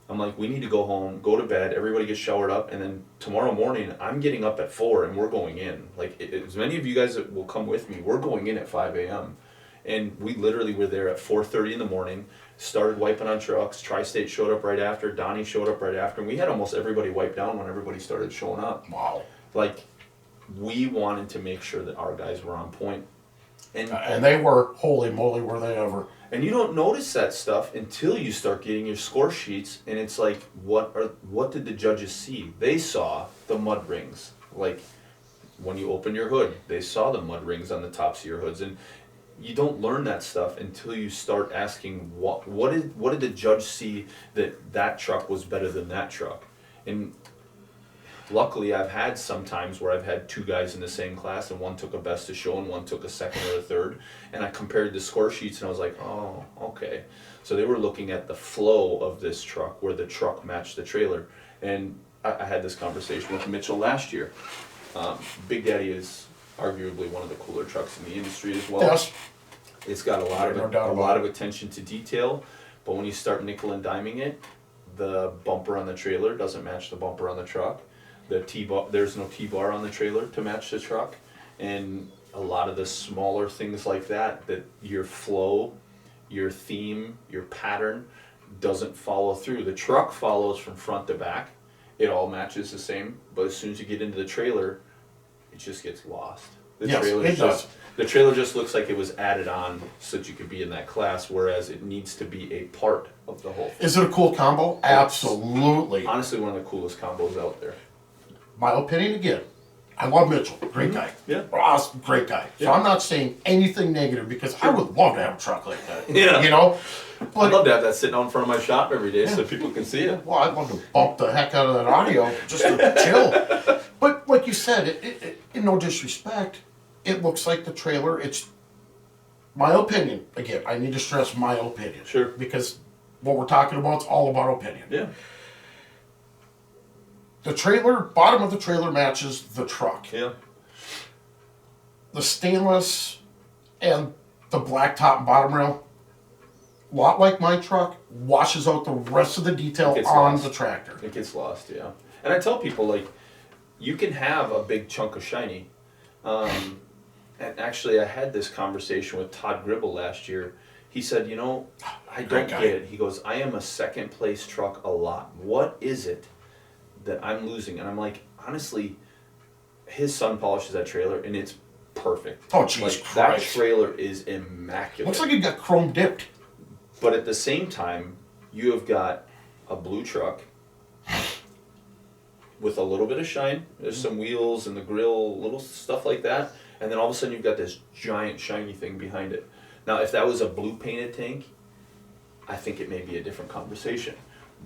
I'm like, we need to go home, go to bed, everybody gets showered up, and then tomorrow morning, I'm getting up at 4 and we're going in. Like, as many of you guys that will come with me, we're going in at 5 a.m. And we literally were there at 4:30 in the morning, started wiping on trucks. Tri-State showed up right after, Donnie showed up right after, and we had almost everybody wiped down when everybody started showing up. Wow. Like, we wanted to make sure that our guys were on point. And they were, holy moly, were they ever. And you don't notice that stuff until you start getting your score sheets, and it's like, what did the judges see? They saw the mud rings. Like, when you open your hood, they saw the mud rings on the tops of your hoods, and you don't learn that stuff until you start asking, what did the judge see that truck was better than that truck? And luckily, I've had some times where I've had 2 guys in the same class, and one took a best of show and one took a second or a third, and I compared the score sheets and I was like, oh, okay. So they were looking at the flow of this truck, where the truck matched the trailer. And I had this conversation with Mitchell last year. Big Daddy is arguably one of the cooler trucks in the industry as well. Yes. It's got a lot No of attention to detail, but when you start nickel and diming it, the bumper on the trailer doesn't match the bumper on the truck. The T-bar, there's no T-bar on the trailer to match the truck, and a lot of the smaller things like that your flow, your theme, your pattern doesn't follow through. The truck follows from front to back. It all matches the same, but as soon as you get into the trailer, it just gets lost. Yes, it does. The trailer just looks like it was added on so that you could be in that class, whereas it needs to be a part of the whole thing. Is it a cool combo? Absolutely. Honestly, one of the coolest combos out there. My opinion again, I love Mitchell. Great guy. Yeah. Awesome, great guy. So Yeah. I'm not saying anything negative, because I would love to have a truck like that. Yeah. You know? I'd But, love to have that sitting out in front of my shop every day so people can see it. well, I'd love to bump the heck out of that audio just to chill. But like you said, in no disrespect, it looks like the trailer, it's my opinion. Again, I need to stress my opinion. Sure. Because what we're talking about is all about opinion. Yeah. The trailer, bottom of the trailer matches the truck. Yeah. The stainless and the black top and bottom rail, a lot like my truck, washes out the rest of the detail It gets on lost. the tractor. It gets lost, yeah. And I tell people, like, you can have a big chunk of shiny. And actually, I had this conversation with Todd Gribble last year. He said, you know, I don't Great get guy. it. He goes, I am a second place truck a lot. What is it that I'm losing? And I'm like, honestly, his son polishes that trailer and it's perfect. Oh, jeez Like, that Christ. trailer is immaculate. Looks like it got chrome dipped. But at the same time, you have got a blue truck with a little bit of shine. There's some wheels and the grill, little stuff like that. And then all of a sudden you've got this giant shiny thing behind it. Now, if that was a blue painted tank, I think it may be a different conversation.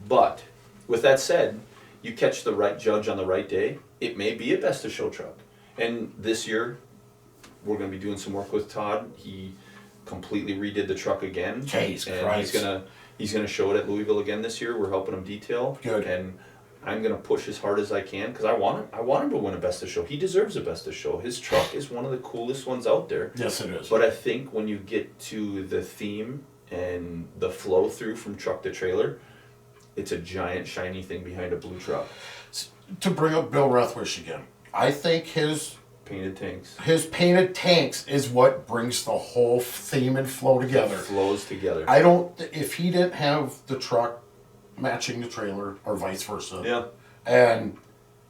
But with that said, you catch the right judge on the right day, it may be a best of show truck. And this year, we're going to be doing some work with Todd. He completely redid the truck again. Jeez and Christ. he's gonna show it at Louisville again this year. We're helping him detail. Good. And I'm gonna push as hard as I can because I want him to win a Best of Show. He deserves a Best of Show. His truck is one of the coolest ones out there. Yes, it is. But I think when you get to the theme and the flow through from truck to trailer, it's a giant shiny thing behind a blue truck. To bring up Bill Rethwish again, I think his Painted tanks. painted tanks is what brings the whole theme and flow together. It flows together. I don't. If he didn't have the truck matching the trailer, or vice versa. Yeah. And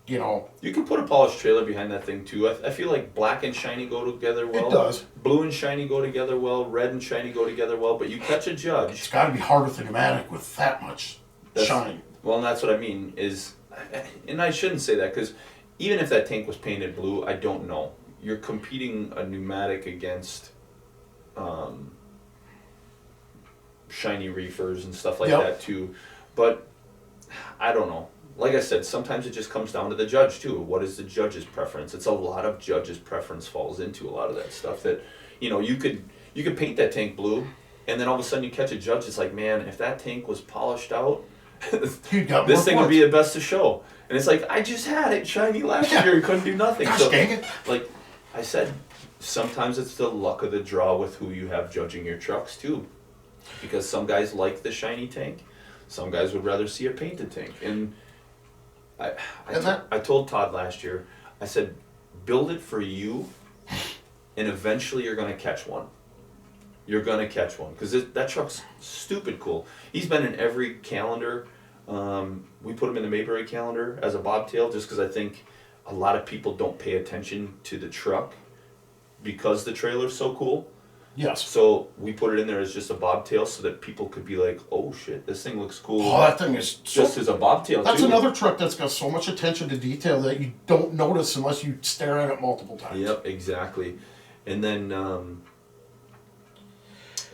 you You can put a polished trailer behind that thing too. I feel like black and shiny go together well. It does. Blue and shiny go together well. Red and shiny go together well. But you catch a it's judge. got to be hard with the pneumatic with that much shine. Well, and that's what I mean is, and I shouldn't say that because even if that tank was painted blue, I don't know. You're competing a pneumatic against shiny reefers and stuff like Yep. that too. But I don't know. Like I said, sometimes it just comes down to the judge too. What is the judge's preference? It's a lot of judge's preference falls into a lot of that stuff that, you could paint that tank blue and then all of a sudden you catch a judge that's like, man, if that tank was polished out, You got this more thing would points. be a Best of Show. And it's like, I just had it shiny last Yeah. year and couldn't do nothing. Gosh So, dang it. like I said, sometimes it's the luck of the draw with who you have judging your trucks too. Because some guys like the shiny tank. Some guys would rather see a painted tank. And I told Todd last year, I said, build it for you and eventually you're going to catch one. You're going to catch one. Because that truck's stupid cool. He's been in every calendar. We put him in the Mayberry calendar as a bobtail just because I think a lot of people don't pay attention to the truck because the trailer's so cool. Yes. So we put it in there as just a bobtail so that people could be like, oh shit, this thing looks cool. Oh, that thing is Just as a bobtail That's too. another truck that's got so much attention to detail that you don't notice unless you stare at it multiple times. Yep, exactly. And then,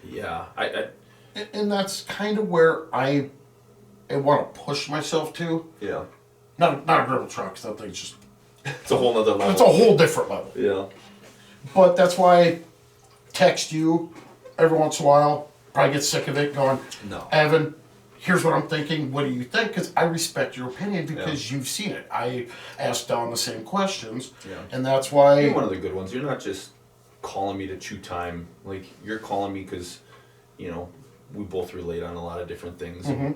yeah, And that's kind of where I want to push myself to. yeah, Not a griddle truck, 'cause that thing's just, it's a whole nother level. it's a whole different level. Yeah, But that's why I text you every once in a while, probably get sick of it, going, no, Evan, here's what I'm thinking, what do you think? Because I respect your opinion because Yeah. you've seen it. I asked Don the same questions, Yeah. and that's why... you're one of the good ones. You're not just calling me to chew time. Like, you're calling me because, we both relate on a lot of different things. And,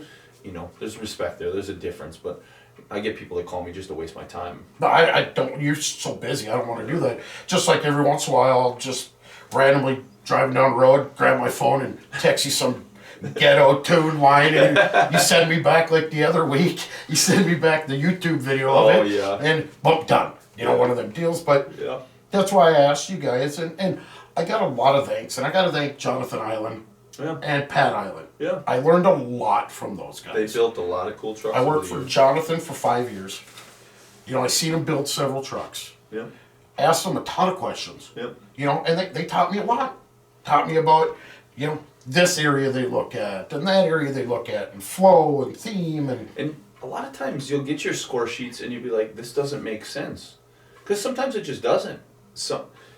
there's respect there. There's a difference. But I get people that call me just to waste my time. No, I don't. You're so busy. I don't want to do that. Just like every once in a while, I'll just randomly driving down the road, grab my phone, and text you some ghetto tune line, and you send me back like the other week. You send me back the YouTube video of Oh, it, yeah. and boom, done. One of them deals. But Yeah. that's why I asked you guys, and I got a lot of thanks, and I got to thank Jonathan Island Yeah. and Pat Island. Yeah. I learned a lot from those They guys. built a lot of cool trucks. I over worked the for years. Jonathan for 5 years. I seen him build several trucks. Yeah. Asked them a ton of questions. Yep. And they taught me a lot. Taught me about, this area they look at, and that area they look at, and flow, and theme, and... And a lot of times you'll get your score sheets and you'll be like, this doesn't make sense. Because sometimes it just doesn't.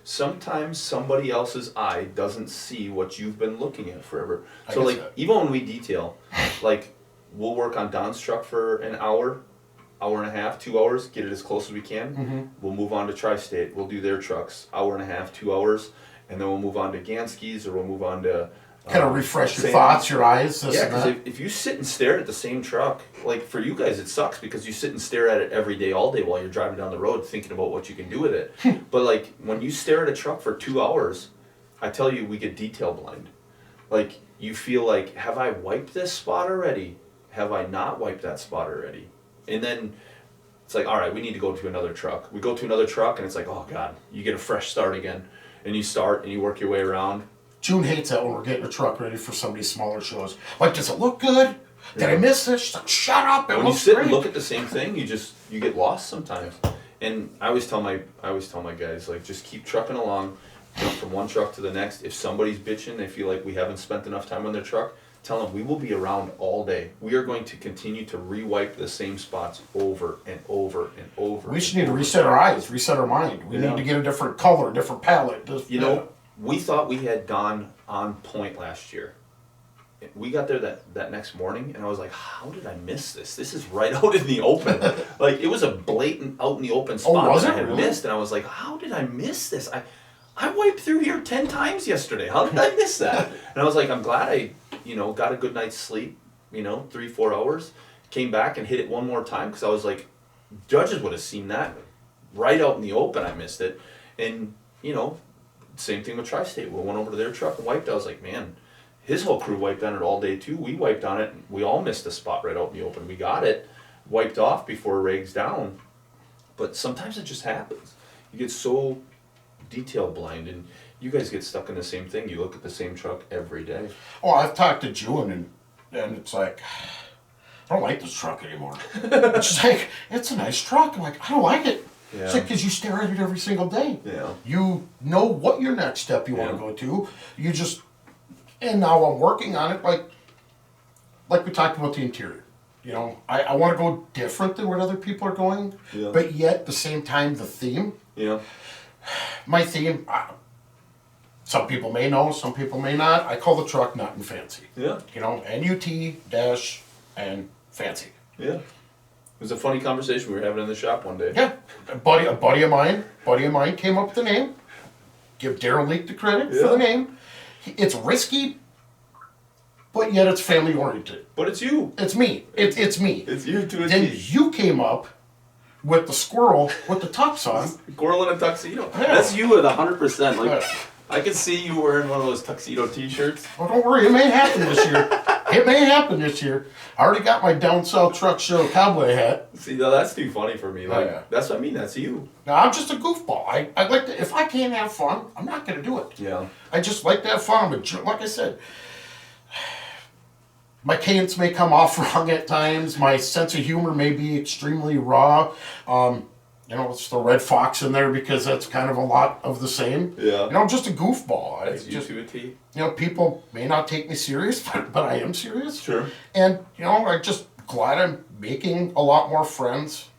Sometimes somebody else's eye doesn't see what you've been looking at forever. I So guess like, that. even when we detail, like, we'll work on Don's truck for an hour and a half, 2 hours, get it as close as we can. Mm-hmm. We'll move on to Tri-State. We'll do their trucks, hour and a half, 2 hours. And then we'll move on to Gansky's, or we'll move on to... Kind of refresh your Sam. thoughts, your eyes, this Yeah, and because that. if you sit and stare at the same truck, like for you guys it sucks because you sit and stare at it every day, all day while you're driving down the road thinking about what you can do with it. But like when you stare at a truck for 2 hours, I tell you we get detail blind. Like you feel like, have I wiped this spot already? Have I not wiped that spot already? And then it's like, all right, we need to go to another truck. We go to another truck and it's like, oh God, you get a fresh start again. And you start and you work your way around. June hates that when we're getting a truck ready for some of these smaller shows. Like, does it look good? Did I miss this? She's like, shut up, it When you looks sit great. and look at the same thing, you get lost sometimes. And I always tell my guys, like, just keep trucking along, jump from one truck to the next. If somebody's bitching, they feel like we haven't spent enough time on their truck, tell them we will be around all day. We are going to continue to re-wipe the same spots over and over and over. We should need to reset our eyes, reset our mind. We Yeah. need to get a different color, a different palette. Just, we thought we had Don on point last year. We got there that next morning, and I was like, how did I miss this? This is right out in the open. Like, it was a blatant out in the open spot that I had missed, and I was like, how did I miss this? I wiped through here 10 times yesterday. How did I miss that? And I was like, I'm glad I, got a good night's sleep, 3-4 hours. Came back and hit it one more time, because I was like, judges would have seen that right out in the open. I missed it. And, same thing with Tri-State. We went over to their truck and wiped. I was like, man, his whole crew wiped on it all day too. We wiped on it. And we all missed a spot right out in the open. We got it wiped off before it rags down. But sometimes it just happens. You get so detail blind, and you guys get stuck in the same thing. You look at the same truck every day. Oh, I've talked to June, and it's like, I don't like this truck anymore. It's just like, it's a nice truck. I'm like, I don't like it. Yeah. It's like, because you stare at it every single day. Yeah. You know what your next step you want to go to. You just, and now I'm working on it, like we talked about the interior. I want to go different than what other people are going, but yet at the same time, the theme. Yeah. My theme, some people may know, some people may not. I call the truck Nut and Fancy. Yeah. NUT dash and fancy. Yeah. It was a funny conversation we were having in the shop one day. Yeah. A buddy of mine came up with the name. Give Darren Leak the credit for the name. It's risky, but yet it's family oriented. But it's you. It's me. It's me. It's you to a Then T. you came up with the squirrel with the tux on. Squirrel in a tuxedo. Yeah. That's you with 100%. Like, I could see you wearing one of those tuxedo T-shirts. Oh, don't worry. It may happen this year. I already got my down south truck show cowboy hat. See, now that's too funny for me. Like, that's what I mean. That's you. Now, I'm just a goofball. I like to, if I can't have fun, I'm not going to do it. Yeah. I just like to have fun. Like I said, my cadence may come off wrong at times. My sense of humor may be extremely raw. It's the Red Fox in there because that's kind of a lot of the same. Yeah. I'm just a goofball. That's you to a T. People may not take me serious, but I am serious. Sure. And, I'm just glad I'm making a lot more friends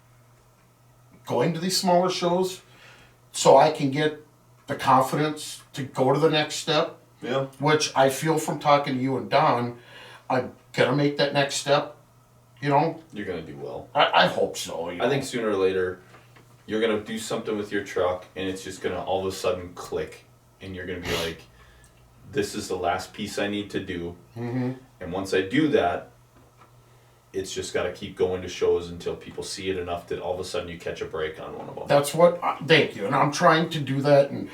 going to these smaller shows so I can get the confidence to go to the next step. Yeah. Which I feel from talking to you and Don, I'm going to make that next step, You're going to do well. I hope so. I think sooner or later, you're going to do something with your truck, and it's just going to all of a sudden click, and you're going to be like, this is the last piece I need to do. Mm-hmm. And once I do that, it's just got to keep going to shows until people see it enough that all of a sudden you catch a break on one of them. That's what, thank you. And I'm trying to do that, and,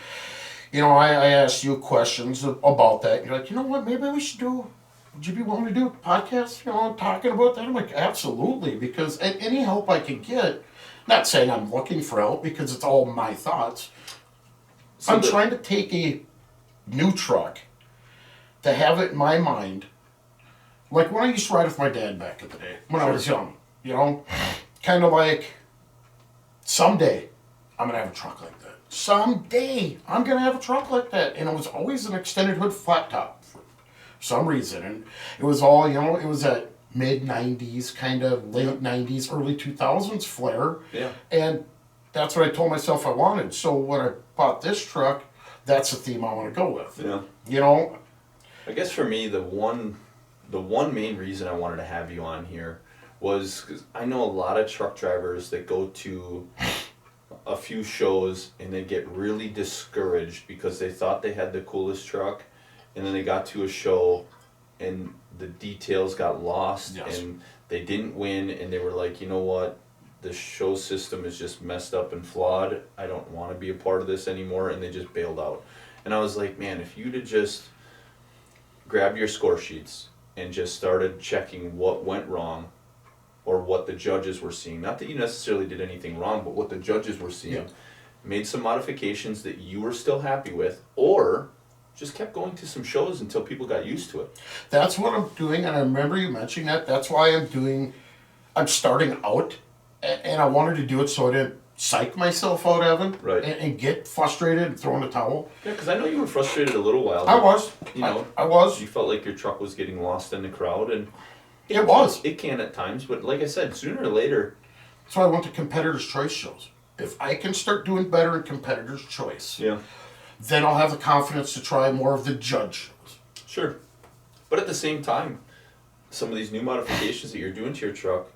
I asked you questions about that. You're like, what, maybe we should would you be willing to do a podcast, talking about that? I'm like, absolutely, because any help I can get, not saying I'm looking for help because it's all my thoughts. So I'm trying to take a new truck, to have it in my mind, like when I used to ride with my dad back in the day, when I was young, kind of like, someday I'm going to have a truck like that. Someday I'm going to have a truck like that. And it was always an extended hood flat top for some reason. And it was all, it was that mid-90s, kind of late 90s, early 2000s flair. Yeah. And that's what I told myself I wanted. So when I bought this truck, that's the theme I want to go with. Yeah. I guess for me, the one main reason I wanted to have you on here was because I know a lot of truck drivers that go to a few shows and they get really discouraged because they thought they had the coolest truck, and then they got to a show and the details got lost. Yes. And they didn't win, and they were like, you know what, the show system is just messed up and flawed. I don't want to be a part of this anymore, and they just bailed out. And I was like, man, if you'd have just grabbed your score sheets and just started checking what went wrong or what the judges were seeing, not that you necessarily did anything wrong, but what the judges were seeing, made some modifications that you were still happy with, or just kept going to some shows until people got used to it. That's what I'm doing, and I remember you mentioning that. That's why I'm starting out, and I wanted to do it so I didn't psych myself out, Evan, right, and get frustrated and throw in the towel. Yeah, because I know you were frustrated a little while. I was. I was. You felt like your truck was getting lost in the crowd, and it was. It can at times, but like I said, sooner or later. So I went to Competitors' Choice shows. If I can start doing better in Competitors' Choice, then I'll have the confidence to try more of the judge shows. Sure. But at the same time, some of these new modifications that you're doing to your truck,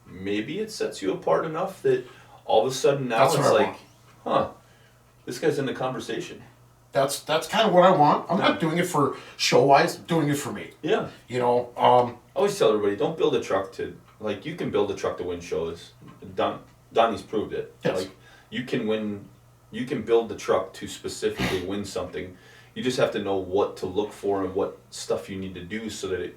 maybe it sets you apart enough that all of a sudden now That's it's what I like, huh, this guy's in the conversation. That's kind of what I want. I'm not doing it for show-wise. I'm doing it for me. Yeah. You know, I always tell everybody, don't build a truck to, like, you can build a truck to win shows. Donnie's proved it. Yes. Like, you can build the truck to specifically win something. You just have to know what to look for and what stuff you need to do so that it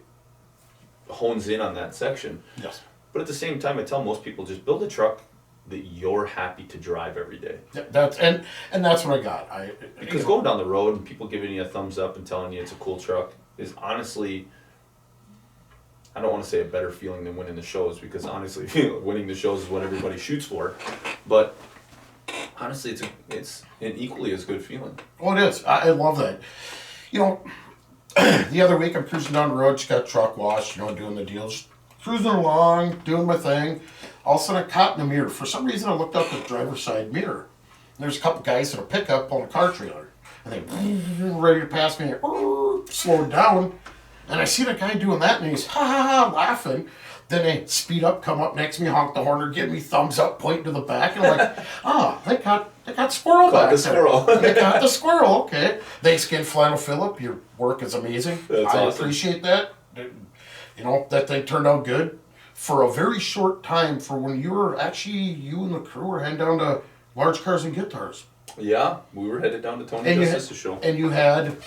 hones in on that section. yes. But at the same time, I tell most people, just build a truck that you're happy to drive every day. That's and that's what I got. Because going down the road and people giving you a thumbs up and telling you it's a cool truck is honestly, I don't want to say a better feeling than winning the shows, because honestly, winning the shows is what everybody shoots for. But honestly, it's an equally as good feeling. Oh, it is. I love that. You know, the other week I'm cruising down the road, just got truck washed, you know, doing the deals, cruising along, doing my thing. All of a sudden I caught in the mirror. For some reason I looked out the driver's side mirror. And there's a couple guys in a pickup pulling a car trailer. And they ready to pass me, slowed down. And I see the guy doing that and he's ha ha ha laughing. Then they speed up, come up next to me, honk the horn, or give me thumbs up, pointing to the back. And I'm like, they got squirrel Caught back the there. squirrel. They got the squirrel, okay. Thanks again, Flannel Phillip. Your work is amazing. That's I awesome. appreciate that. You know, that thing turned out good. For a very short time, for when you and the crew were heading down to Large Cars and Guitars. Yeah, we were headed down to Tony And Justice's show. And you had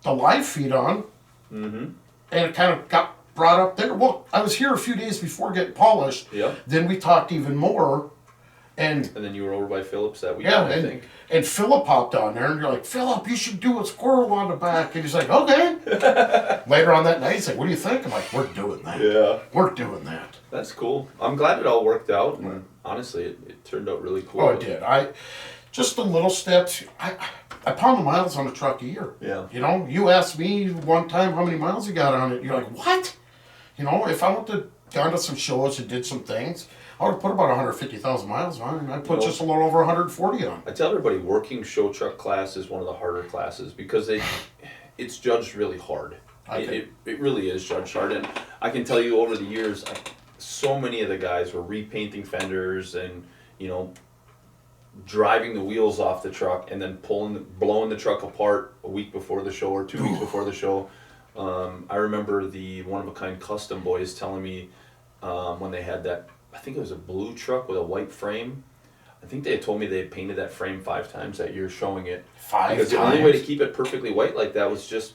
the live feed on. Mm-hmm. And it kind of got brought up there. Well, I was here a few days before getting polished. Yeah. Then we talked even more. And then you were over by Phillips that weekend, yeah, I think. and Philip hopped on there, and you're like, Philip, you should do a squirrel on the back. And he's like, okay. Later on that night, he's like, what do you think? I'm like, we're doing that. Yeah. We're doing that. That's cool. I'm glad it all worked out, and honestly, it turned out really cool. Oh, it did. Just the little steps. I pound the miles on a truck a year. Yeah. You know, you asked me one time how many miles you got on it. You're like, what? You know, if I went to gone to some shows and did some things, I would have put about 150,000 miles on it. And I put just a little over 140 on it. I tell everybody, working show truck class is one of the harder classes because it's judged really hard. It really is judged hard. And I can tell you over the years, so many of the guys were repainting fenders and, you know, driving the wheels off the truck and then blowing the truck apart a week before the show or 2 weeks before the show. I remember the One of a Kind Custom boys telling me when they had that, I think it was a blue truck with a white frame. I think they had told me they had painted that frame 5 times that year showing it. 5 times? Because the only way to keep it perfectly white like that was just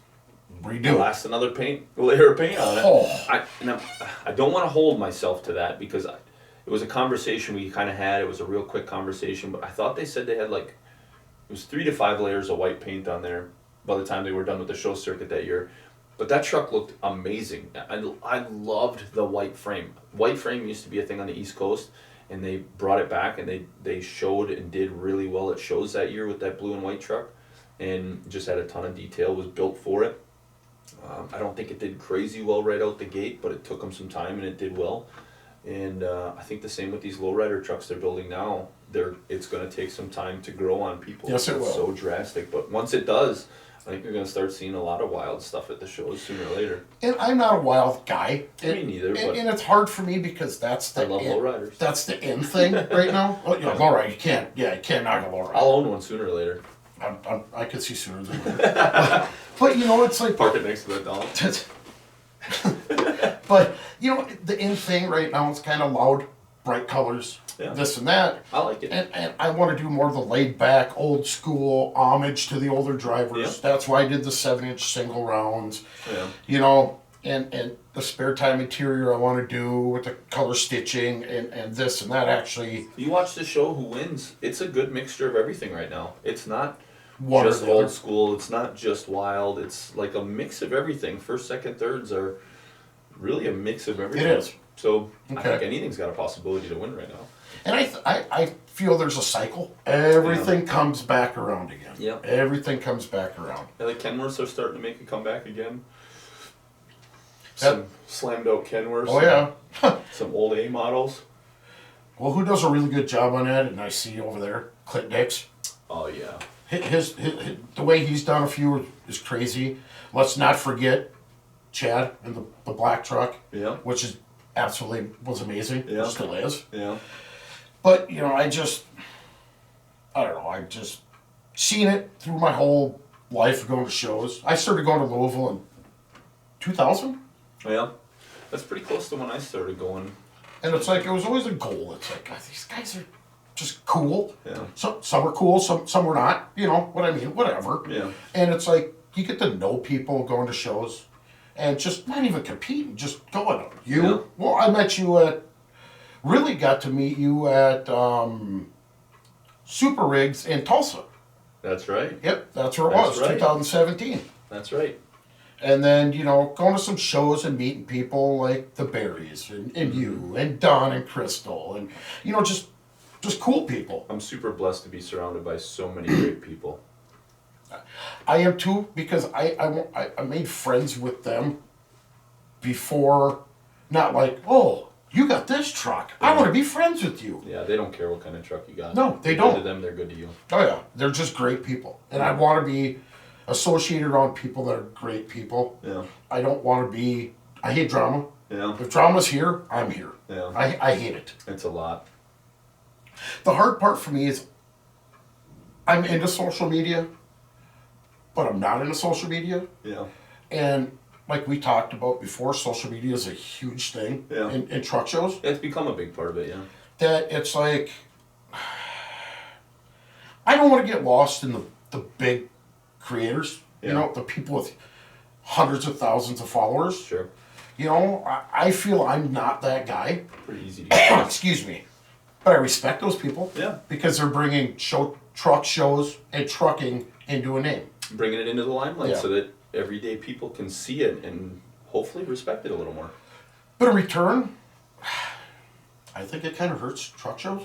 redo blast another layer of paint on it. Oh. I don't want to hold myself to that because it was a conversation we kind of had. It was a real quick conversation, but I thought they said they had it was 3 to 5 layers of white paint on there by the time they were done with the show circuit that year. But that truck looked amazing. I loved the white frame. White frame used to be a thing on the East Coast, and they brought it back, and they showed and did really well at shows that year with that blue and white truck, and just had a ton of detail, was built for it. I don't think it did crazy well right out the gate, but it took them some time, and it did well. And I think the same with these lowrider trucks they're building now. It's going to take some time to grow on people. Yes, it will. It's so drastic, but once it does, I think you're going to start seeing a lot of wild stuff at the shows sooner or later. And I'm not a wild guy. Me neither, but and it's hard for me because that's the I love lowriders. That's the end thing right now. Well, you know, lowrider, you can't knock a lowrider. I'll own one sooner or later. I could see sooner than later. But you know, it's like Park it next to the dog. But you know, the end thing right now is kind of loud, bright colors, this and that. I like it. And I want to do more of the laid back, old school homage to the older drivers. Yeah. That's why I did the 7-inch single rounds. Yeah. You know, and the spare time interior I want to do with the color stitching and this and that actually. You watch the show, who wins? It's a good mixture of everything right now. It's not One or just the other. old school. It's not just wild. It's like a mix of everything. First, second, thirds are really a mix of everything. It is. So I Okay. think anything's got a possibility to win right now. And I feel there's a cycle. Everything comes back around again. Yeah. Everything comes back around. Yeah, the Kenworths are starting to make a comeback again. That- Some slammed out Kenworths. Oh yeah. Some old A models. Well, who does a really good job on that? And I see over there, Clint Dix. Oh yeah. His the way he's done a few is crazy. Let's not forget Chad and the black truck, Yeah. which is absolutely was amazing. Yeah. Still is. Yeah. But I don't know. I just seen it through my whole life going to shows. I started going to Louisville in 2000, Yeah. That's pretty close to when I started going. and it's like it was always a goal. It's like God, these guys are just cool. Yeah. Some were cool, some were not. You know what I mean? Whatever. Yeah. And it's like you get to know people going to shows, and just not even competing, just going. Yeah. Well, I met you at. Really got to meet you at Super Rigs in Tulsa. That's right. Yep, that's where it That's was, right. 2017. That's right. And then, going to some shows and meeting people like the Berries and you and Don and Crystal and, just cool people. I'm super blessed to be surrounded by so many great people. I am too, because I made friends with them before, not like, oh, you got this truck. I want to be friends with you. Yeah, they don't care what kind of truck you got. No, they You're don't. good to them, they're good to you. Oh yeah, they're just great people. And I want to be associated around people that are great people. Yeah. I don't want to be, I hate drama. Yeah. If drama's here, I'm here. Yeah. I hate it. It's a lot. The hard part for me is I'm into social media, but I'm not into social media. Yeah. And like we talked about before, social media is a huge thing Yeah. in truck shows. It's become a big part of it, yeah. That it's like, I don't want to get lost in the big creators, Yeah. the people with hundreds of thousands of followers. Sure. I feel I'm not that guy. Pretty easy to get. Excuse me. But I respect those people. Yeah. Because they're bringing truck shows and trucking into a name. Bringing it into the limelight Yeah. so that everyday people can see it and hopefully respect it a little more. But in return, I think it kind of hurts truck shows.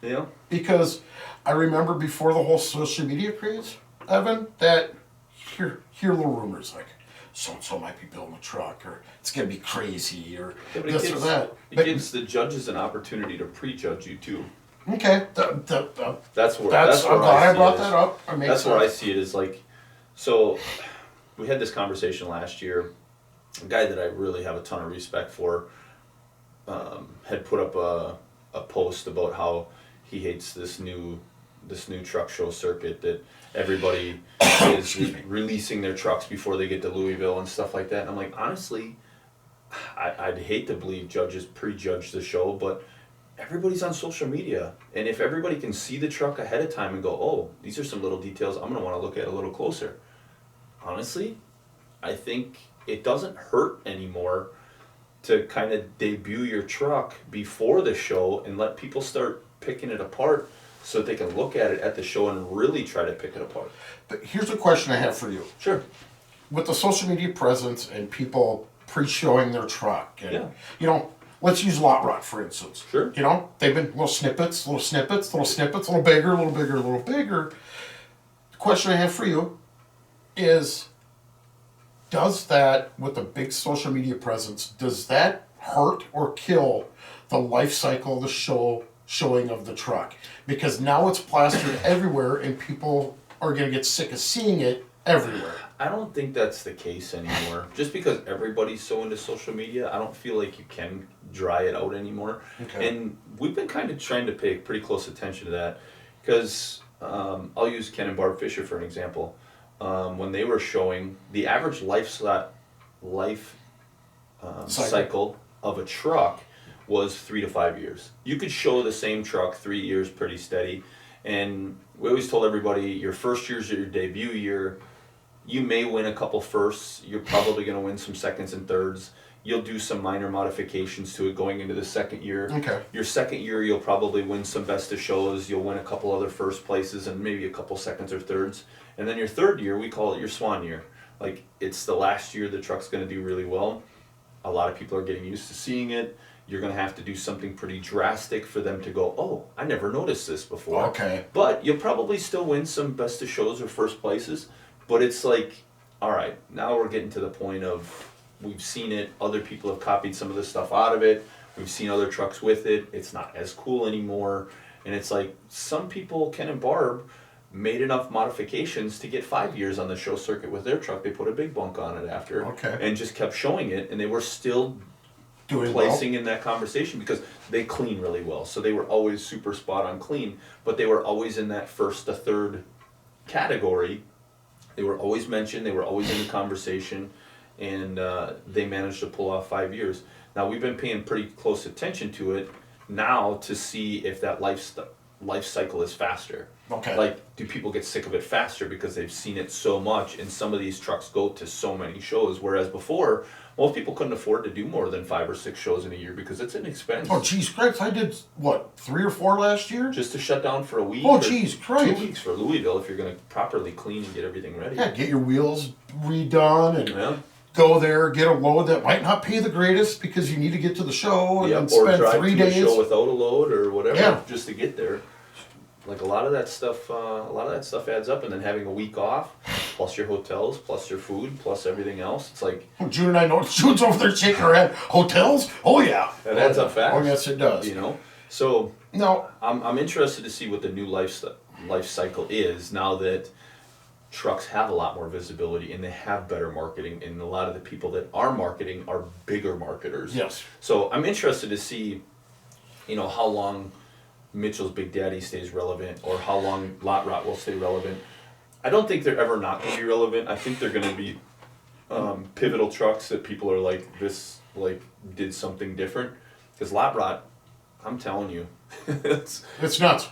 Yeah. Because I remember before the whole social media craze, Evan, that hear little rumors like so-and-so might be building a truck, or it's going to be crazy, or Yeah, but this or that. It gives the judges an opportunity to prejudge you too. Okay, That's where I'm glad I brought see it that up. It makes That's where I sense. see it is like, so we had this conversation last year. A guy that I really have a ton of respect for had put up a post about how he hates this new truck show circuit that everybody is releasing their trucks before they get to Louisville and stuff like that. And I'm like, honestly, I'd hate to believe judges prejudge the show, but everybody's on social media, and if everybody can see the truck ahead of time and go, oh, these are some little details I'm going to want to look at a little closer. Honestly, I think it doesn't hurt anymore to kind of debut your truck before the show and let people start picking it apart so that they can look at it at the show and really try to pick it apart. But here's a question I have for you. Sure. With the social media presence and people pre-showing their truck, and Yeah. let's use Lot Rut for instance. Sure. They've been little snippets, a little bigger, a little bigger, a little bigger. The question I have for you is, does that, with a big social media presence, does that hurt or kill the life cycle of the showing of the truck? Because now it's plastered everywhere and people are going to get sick of seeing it everywhere. I don't think that's the case anymore. Just because everybody's so into social media, I don't feel like you can dry it out anymore. Okay. And we've been kind of trying to pay pretty close attention to that because I'll use Ken and Barb Fisher for an example. When they were showing the average life cycle of a truck was 3 to 5 years. You could show the same truck 3 years pretty steady. And we always told everybody your first year's your debut year. You may win a couple firsts. You're probably going to win some seconds and thirds. You'll do some minor modifications to it going into the second year. Okay. Your second year, you'll probably win some best of shows. You'll win a couple other first places and maybe a couple seconds or thirds. And then your third year, we call it your swan year. Like, it's the last year the truck's going to do really well. A lot of people are getting used to seeing it. You're going to have to do something pretty drastic for them to go, oh, I never noticed this before. Okay. But you'll probably still win some best of shows or first places. But it's like, all right, now we're getting to the point of we've seen it. Other people have copied some of the stuff out of it. We've seen other trucks with it. It's not as cool anymore. And it's like some people, Ken and Barb, made enough modifications to get 5 years on the show circuit with their truck. They put a big bunk on it after, Okay. and just kept showing it, and they were still Doing placing in that conversation because they clean really well. So they were always super spot on clean, but they were always in that first to third category. They were always mentioned, they were always in the conversation, and they managed to pull off 5 years. Now we've been paying pretty close attention to it now to see if that life cycle is faster. Okay. Like, do people get sick of it faster because they've seen it so much, and some of these trucks go to so many shows, whereas before, most people couldn't afford to do more than 5 or 6 shows in a year because it's an expense. Oh, geez, Christ, I did, what, 3 or 4 last year? Just to shut down for a week. Oh, or geez, Christ. 2 weeks for Louisville if you're going to properly clean and get everything ready. Yeah, get your wheels redone and Yeah. go there, get a load that might not pay the greatest because you need to get to the show and Yep, then or spend drive 3 to days. a show without a load or whatever, Yeah. just to get there. Like a lot of that stuff adds up, and then having a week off, plus your hotels, plus your food, plus everything else. It's like Oh, June and I know June's over there shaking her head. Hotels? Oh yeah. that adds up fast. Oh yes, it does. You know, so No, I'm interested to see what the new life cycle is now that trucks have a lot more visibility and they have better marketing, and a lot of the people that are marketing are bigger marketers. yes. So I'm interested to see, how long Mitchell's Big Daddy stays relevant, or how long Lot Rot will stay relevant. I don't think they're ever not going to be relevant. I think they're going to be pivotal trucks that people are like, this did something different. Because Lot Rot, I'm telling you, it's It's nuts.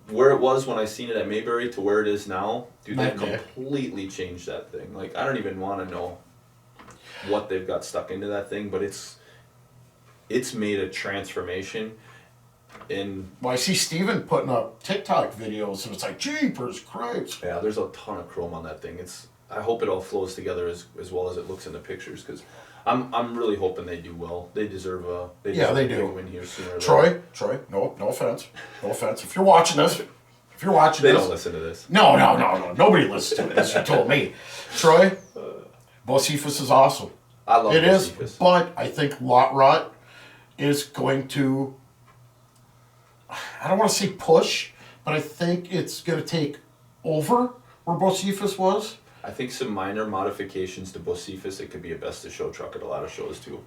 where it was when I seen it at Mayberry to where it is now. Dude, they've Night and day. completely changed that thing. Like, I don't even want to know what they've got stuck into that thing, but it's made a transformation. And Well, I see Steven putting up TikTok videos and it's like, jeepers Christ. yeah, there's a ton of chrome on that thing. I hope it all flows together as well as it looks in the pictures, because I'm really hoping they do well. They deserve a They a do. big win here sooner or later. Troy, no offense. No offense. If you're watching this, They don't listen to this. No. Nobody listens to this. You told me. Troy, Bocephus is awesome. I love It is, Josephus. but I think Lot Rot is going to, I don't want to say push, but I think it's going to take over where Bocephus was. I think some minor modifications to Bocephus, it could be a best of show truck at a lot of shows too.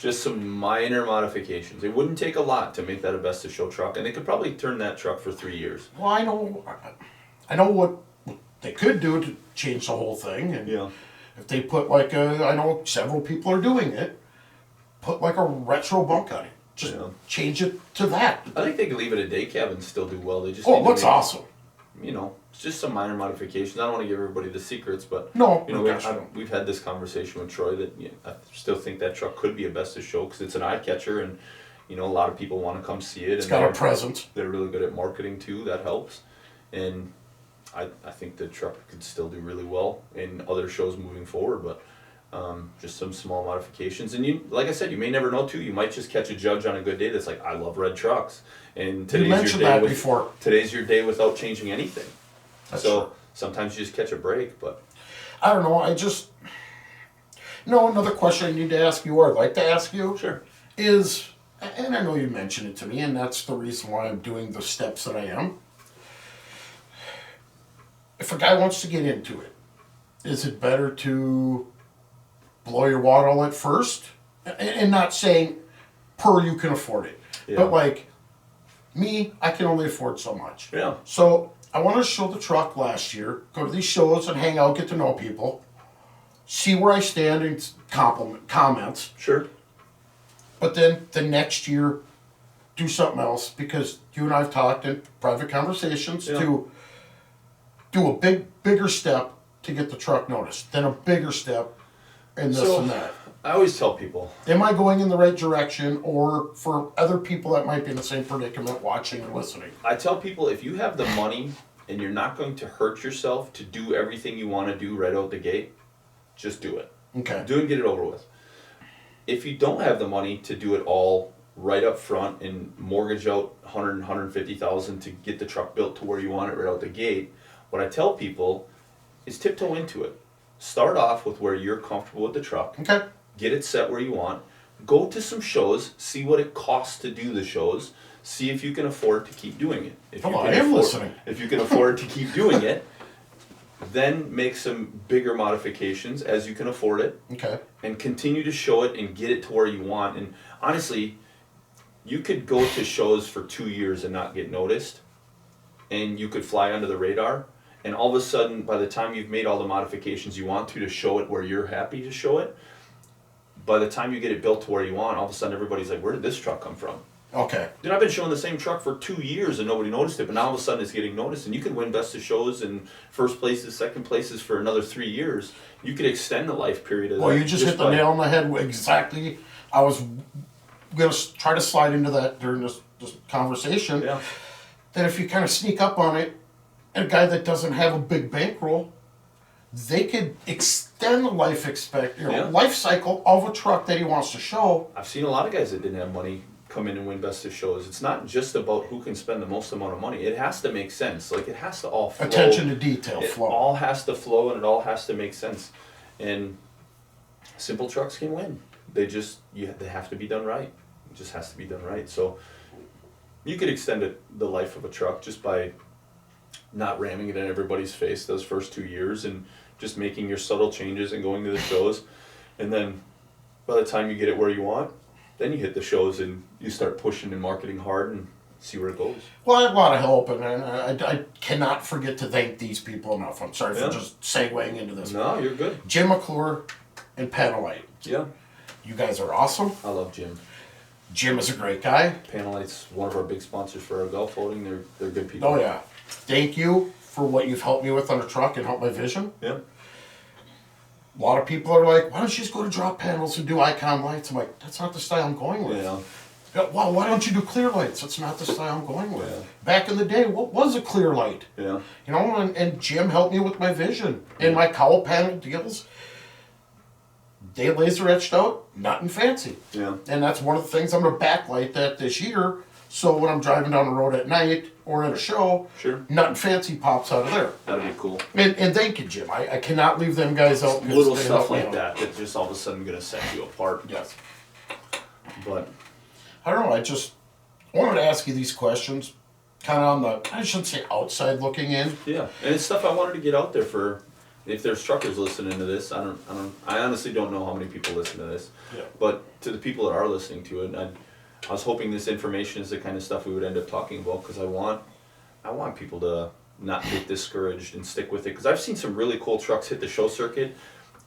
Just some minor modifications. It wouldn't take a lot to make that a best of show truck, and they could probably turn that truck for 3 years. Well, I know what they could do to change the whole thing, and Yeah. if they put like I know several people are doing it, put like a retro bunk on it. Just Yeah. change it to that. I think they could leave it a day cab and still do well. They just Oh, need it to looks make- awesome. It's just some minor modifications. I don't want to give everybody the secrets, but No, we've, we've had this conversation with Troy that I still think that truck could be a best of show because it's an eye catcher, and a lot of people want to come see it. It's and got a they're- presence. They're really good at marketing too. That helps, and I think the truck could still do really well in other shows moving forward. But just some small modifications, and like I said, you may never know too. You might just catch a judge on a good day that's like, I love red trucks, and today's mentioned your day that before. Today's your day without changing anything. That's so true. sometimes you just catch a break, but I don't know. Another question I need to ask you, or I'd like to ask you, sure. is, and I know you mentioned it to me, and that's the reason why I'm doing the steps that I am. If a guy wants to get into it, is it better to blow your wad all at first? And not saying you can afford it, Yeah. but like me, I can only afford so much. Yeah. So I wanted to show the truck last year, go to these shows and hang out, get to know people, see where I stand in comments, Sure. but then the next year do something else, because you and I have talked in private conversations Yeah. to do a bigger step to get the truck noticed, then a bigger step and this So- and that. I always tell people, Am I going in the right direction, or for other people that might be in the same predicament watching and listening? if you have the money and you're not going to hurt yourself to do everything you want to do right out the gate, just do it. Okay. Do it and get it over with. If you don't have the money to do it all right up front and mortgage out 100, 150,000 to get the truck built to where you want it right out the gate, what I tell people is tiptoe into it. Start off with where you're comfortable with the truck. Okay. Get it set where you want. go to some shows, see what it costs to do the shows, see if you can afford to keep doing it. If you I can am afford- listening. If you can afford to keep doing it, then make some bigger modifications as you can afford it, Okay. and continue to show it and get it to where you want. And honestly, you could go to shows for 2 years and not get noticed, and you could fly under the radar. And all of a sudden, by the time you've made all the modifications you want to show it where you're happy to show it, by the time you get it built to where you want, all of a sudden everybody's like, where did this truck come from? Okay. Dude, I've been showing the same truck for 2 years and nobody noticed it, but now all of a sudden it's getting noticed, and you can win best of shows and first places, second places for another 3 years. You could extend the life period of Well, that. you just hit the by- nail on the head. Exactly. I was going to try to slide into that during this conversation. Yeah. That if you kind of sneak up on it, a guy that doesn't have a big bankroll, they could extend the Yeah. life cycle of a truck that he wants to show. I've seen a lot of guys that didn't have money come in and win best of shows. It's not just about who can spend the most amount of money. It has to make sense. Like, it has to all flow. Attention to detail, It flow. all has to flow and it all has to make sense. And simple trucks can win. They have to be done right. It just has to be done right. So you could extend the life of a truck just by not ramming it in everybody's face those first 2 years, and just making your subtle changes and going to the shows. And then by the time you get it where you want, then you hit the shows and you start pushing and marketing hard and see where it goes. Well, I have a lot of help, and I cannot forget to thank these people enough. I'm sorry Yeah. for just segueing into this. No, you're good. Jim McClure and Panelite. Yeah, You guys are awesome. I love Jim. Jim is a great guy. Panelite's one of our big sponsors for our golf voting. They're good people. Oh, yeah. Thank you for what you've helped me with on the truck and helped my vision. Yeah. A lot of people are like, why don't you just go to drop panels and do icon lights? I'm like, that's not the style I'm going with. Yeah. Yeah, well, why don't you do clear lights? That's not the style I'm going with. Yeah. Back in the day, what was a clear light? Yeah. You know, and Jim helped me with my vision. And my cowl panel deals, they laser etched out, nothing fancy. Yeah. And that's one of the things I'm going to backlight that this year. So when I'm driving down the road at night or at a show, Sure. nothing fancy pops out of there. That'd be cool. And thank you, Jim. I cannot leave them guys out. 'cause Little they stuff help me like out. that just all of a sudden gonna set you apart. Yes. But I don't know. I just wanted to ask you these questions, kind of on the, I shouldn't say outside looking in. yeah, and it's stuff I wanted to get out there for. If there's truckers listening to this, I honestly don't know how many people listen to this. Yeah. But to the people that are listening to it, I was hoping this information is the kind of stuff we would end up talking about, because I want people to not get discouraged and stick with it. Because I've seen some really cool trucks hit the show circuit,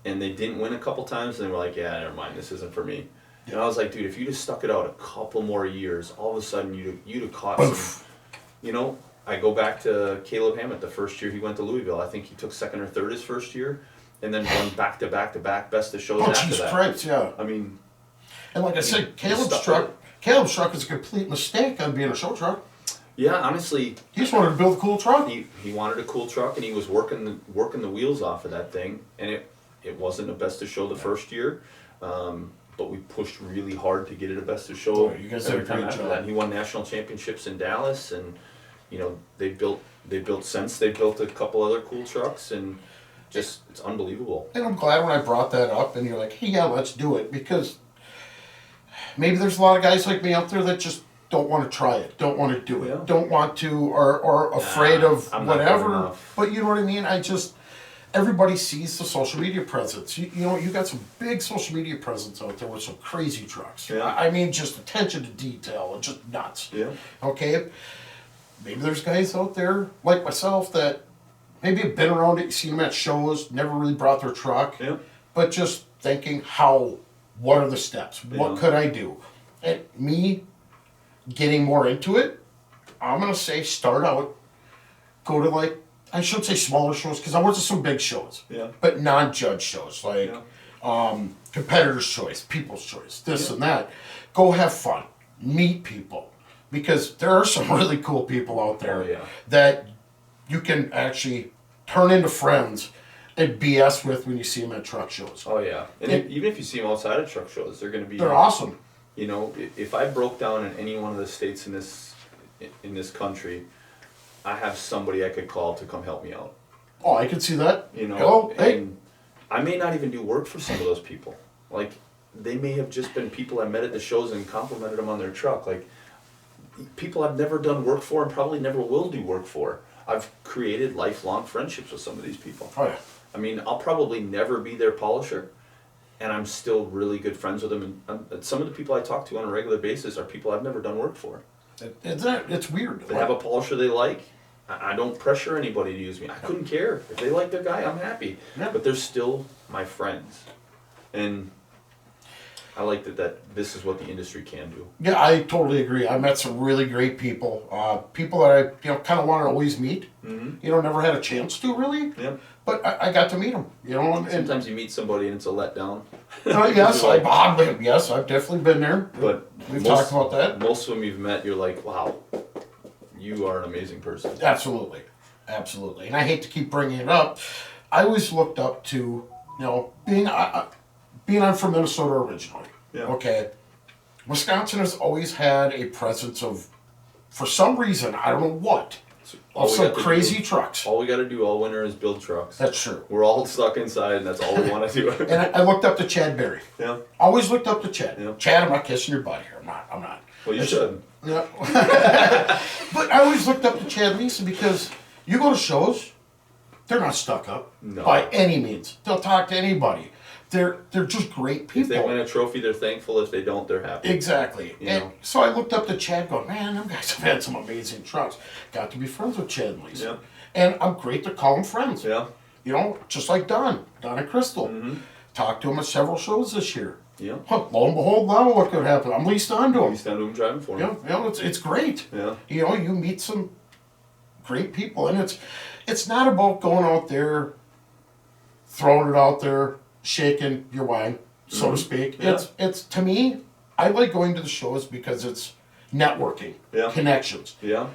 and they didn't win a couple times, and they were like, yeah, never mind, this isn't for me. And I was like, dude, if you just stuck it out a couple more years, all of a sudden you'd have caught some, you know. I go back to Caleb Hammett, the first year he went to Louisville. I think he took second or third his first year, and then won back to back to back best of shows Oh, after Jesus that. Christ, yeah. I mean, And like I said, Caleb's stuff truck is a complete mistake on being a show truck. yeah, honestly, He just wanted to build a cool truck. he wanted a cool truck, and he was working the wheels off of that thing, and it wasn't a best of show the first year, but we pushed really hard to get it a best of show. Oh, you guys did a every time great after job. that. And he won national championships in Dallas, and you know they built Sense. They built a couple other cool trucks, and just it's unbelievable. And I'm glad when I brought that up and you're like, hey, yeah, let's do it. Because maybe there's a lot of guys like me out there that just don't want to try it, don't want to do it, Yeah. don't want to, or afraid of I'm not good whatever. enough. But you know what I mean? Everybody sees the social media presence. You know, you got some big social media presence out there with some crazy trucks. Yeah. I mean, just attention to detail and just nuts. Yeah. Okay? Maybe there's guys out there like myself that maybe have been around it, seen them at shows, never really brought their truck, Yeah. but just thinking, what are the steps? What Yeah. could I do? And me getting more into it, I'm going to say start out, go to I should say smaller shows, because I went to some big shows, Yeah. but non-judge shows, like Competitor's Choice, People's Choice, this Yeah. and that. Go have fun, meet people, because there are some really cool people out there Oh, yeah. that you can actually turn into friends and BS with when you see them at truck shows. Oh yeah, and even if you see them outside of truck shows, they're going to be. They're awesome. You know, if I broke down in any one of the states in this country, I have somebody I could call to come help me out. Oh, I can see that. You know, Hello, hey. and I may not even do work for some of those people. Like, they may have just been people I met at the shows and complimented them on their truck. Like, people I've never done work for and probably never will do work for. I've created lifelong friendships with some of these people. Oh yeah. I mean, I'll probably never be their polisher, and I'm still really good friends with them. And some of the people I talk to on a regular basis are people I've never done work for. It's weird. They have a polisher they like. I don't pressure anybody to use me. I couldn't care. If they like their guy, I'm happy. Yeah. But they're still my friends. And I like that this is what the industry can do. Yeah, I totally agree. I met some really great people. People that I kind of want to always meet. Mm-hmm. Never had a chance to really. Yeah. But I got to meet them. And Sometimes you meet somebody and it's a letdown. yes, Like, I've definitely been there. But we've talked about that. Most of them you've met, you're like, wow, you are an amazing person. Absolutely. And I hate to keep bringing it up. I always looked up to, being I'm from Minnesota originally. Yeah. Okay. Wisconsin has always had a presence of, for some reason, I don't know what, of some crazy trucks. All we got to do all winter is build trucks. That's true. We're all stuck inside, and that's all we want to do. And I looked up to Chad Berry. Yeah. Always looked up to Chad. Yeah. Chad, I'm not kissing your butt here. I'm not. Well, you should. Yeah. But I always looked up to Chad Leeson because you go to shows, they're not stuck up by any means. They'll talk to anybody. They're just great people. If they win a trophy, they're thankful. If they don't, they're happy. Exactly. So I looked up to Chad going, man, them guys have had some amazing trucks. Got to be friends with Chad and Lisa. Yeah. And I'm great to call them friends. Yeah. Just like Don and Crystal. Mm-hmm. Talked to him at several shows this year. Yeah. Lo and behold, now look what happened. I'm leased onto him. Leased onto him driving for him. It's great. Yeah. You meet some great people, and it's not about going out there, throwing it out there, shaking your wine, so to speak. Yeah. It's to me, I like going to the shows because it's networking, connections. Yeah.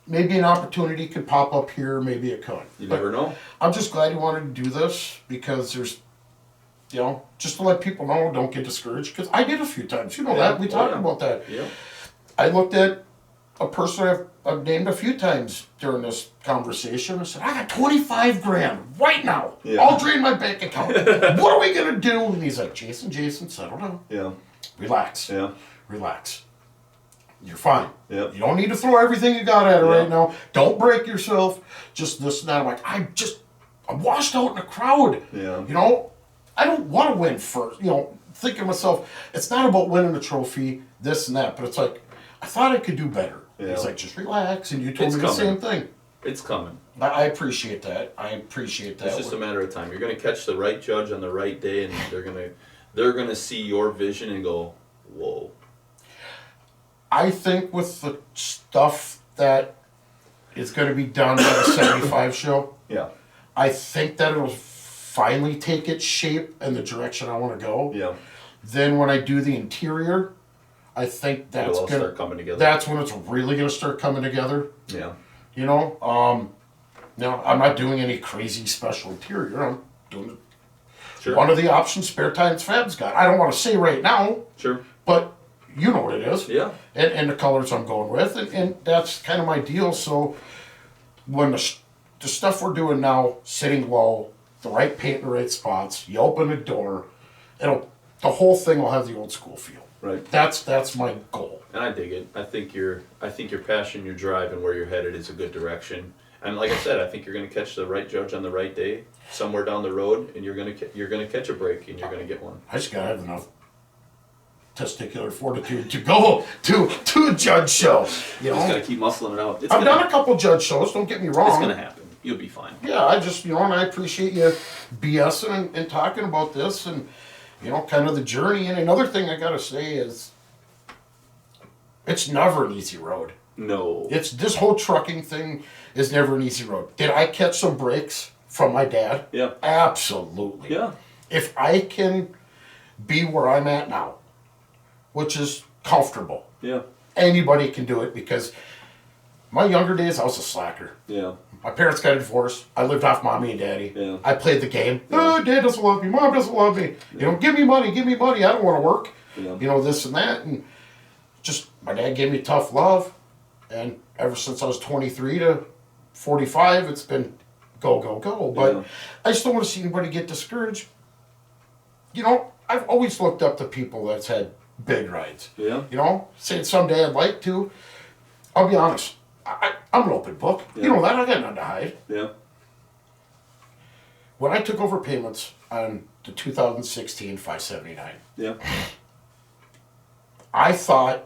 Maybe an opportunity could pop up here, maybe it could. You never know. I'm just glad you wanted to do this because there's, just to let people know, don't get discouraged. Because I did a few times. That. We talked about that. Yeah. I looked at a person I've named a few times during this conversation. I said, I got 25 grand right now. Yeah. I'll drain my bank account. What are we going to do? And he's like, Jason, settle down. Yeah. Relax. Yeah. Relax. You're fine. Yeah. You don't need to throw everything you got at it right now. Don't break yourself. Just this and that. I'm like, I'm washed out in the crowd. Yeah. I don't want to win first. Thinking to myself, it's not about winning a trophy, this and that, but it's like, I thought I could do better. Yeah. He's like, just relax, and you told It's me coming. the same thing. It's coming. I appreciate that. It's just a matter of time. You're going to catch the right judge on the right day, and they're gonna see your vision and go, whoa. I think with the stuff that is going to be done by the 75 show, Yeah. I think that it'll finally take its shape and the direction I want to go. Yeah. Then when I do the interior, I think that's It'll all going start coming together. That's when it's really going to start coming together. Yeah. I'm not doing any crazy special interior. I'm doing Sure. one of the options Spare Times Fab's got. I don't want to say right now, Sure. but you know what it is. Yeah. And the colors I'm going with, and that's kind of my deal. So when the stuff we're doing now, sitting low, the right paint in the right spots, you open the door, the whole thing will have the old school feel. Right. That's my goal. And I dig it. I think your passion, your drive, and where you're headed is a good direction. And like I said, I think you're going to catch the right judge on the right day, somewhere down the road, and you're going to catch a break, and you're going to get one. I just gotta have enough testicular fortitude to go to a judge show. You just gotta keep muscling it out. I've done a couple judge shows. Don't get me wrong. It's gonna happen. You'll be fine. Yeah, I just and I appreciate you BSing and talking about this and kind of the journey. And another thing I gotta say is, it's never an easy road. No. It's this whole trucking thing is never an easy road. Did I catch some breaks from my dad? Yeah. Absolutely. Yeah. If I can be where I'm at now, which is comfortable, Yeah. anybody can do it because my younger days I was a slacker. Yeah. My parents got a divorce. I lived off mommy and daddy. Yeah. I played the game. Oh, dad doesn't love me. Mom doesn't love me. Give me money. Give me money. I don't want to work. Yeah. This and that. And just my dad gave me tough love. And ever since I was 23 to 45, it's been go, go, go. But I just don't want to see anybody get discouraged. I've always looked up to people that's had big rides. Yeah. You know, saying someday I'd like to. I'll be honest. I'm an open book. Yeah. You know that. I got nothing to hide. Yeah. When I took over payments on the 2016 579, Yeah. I thought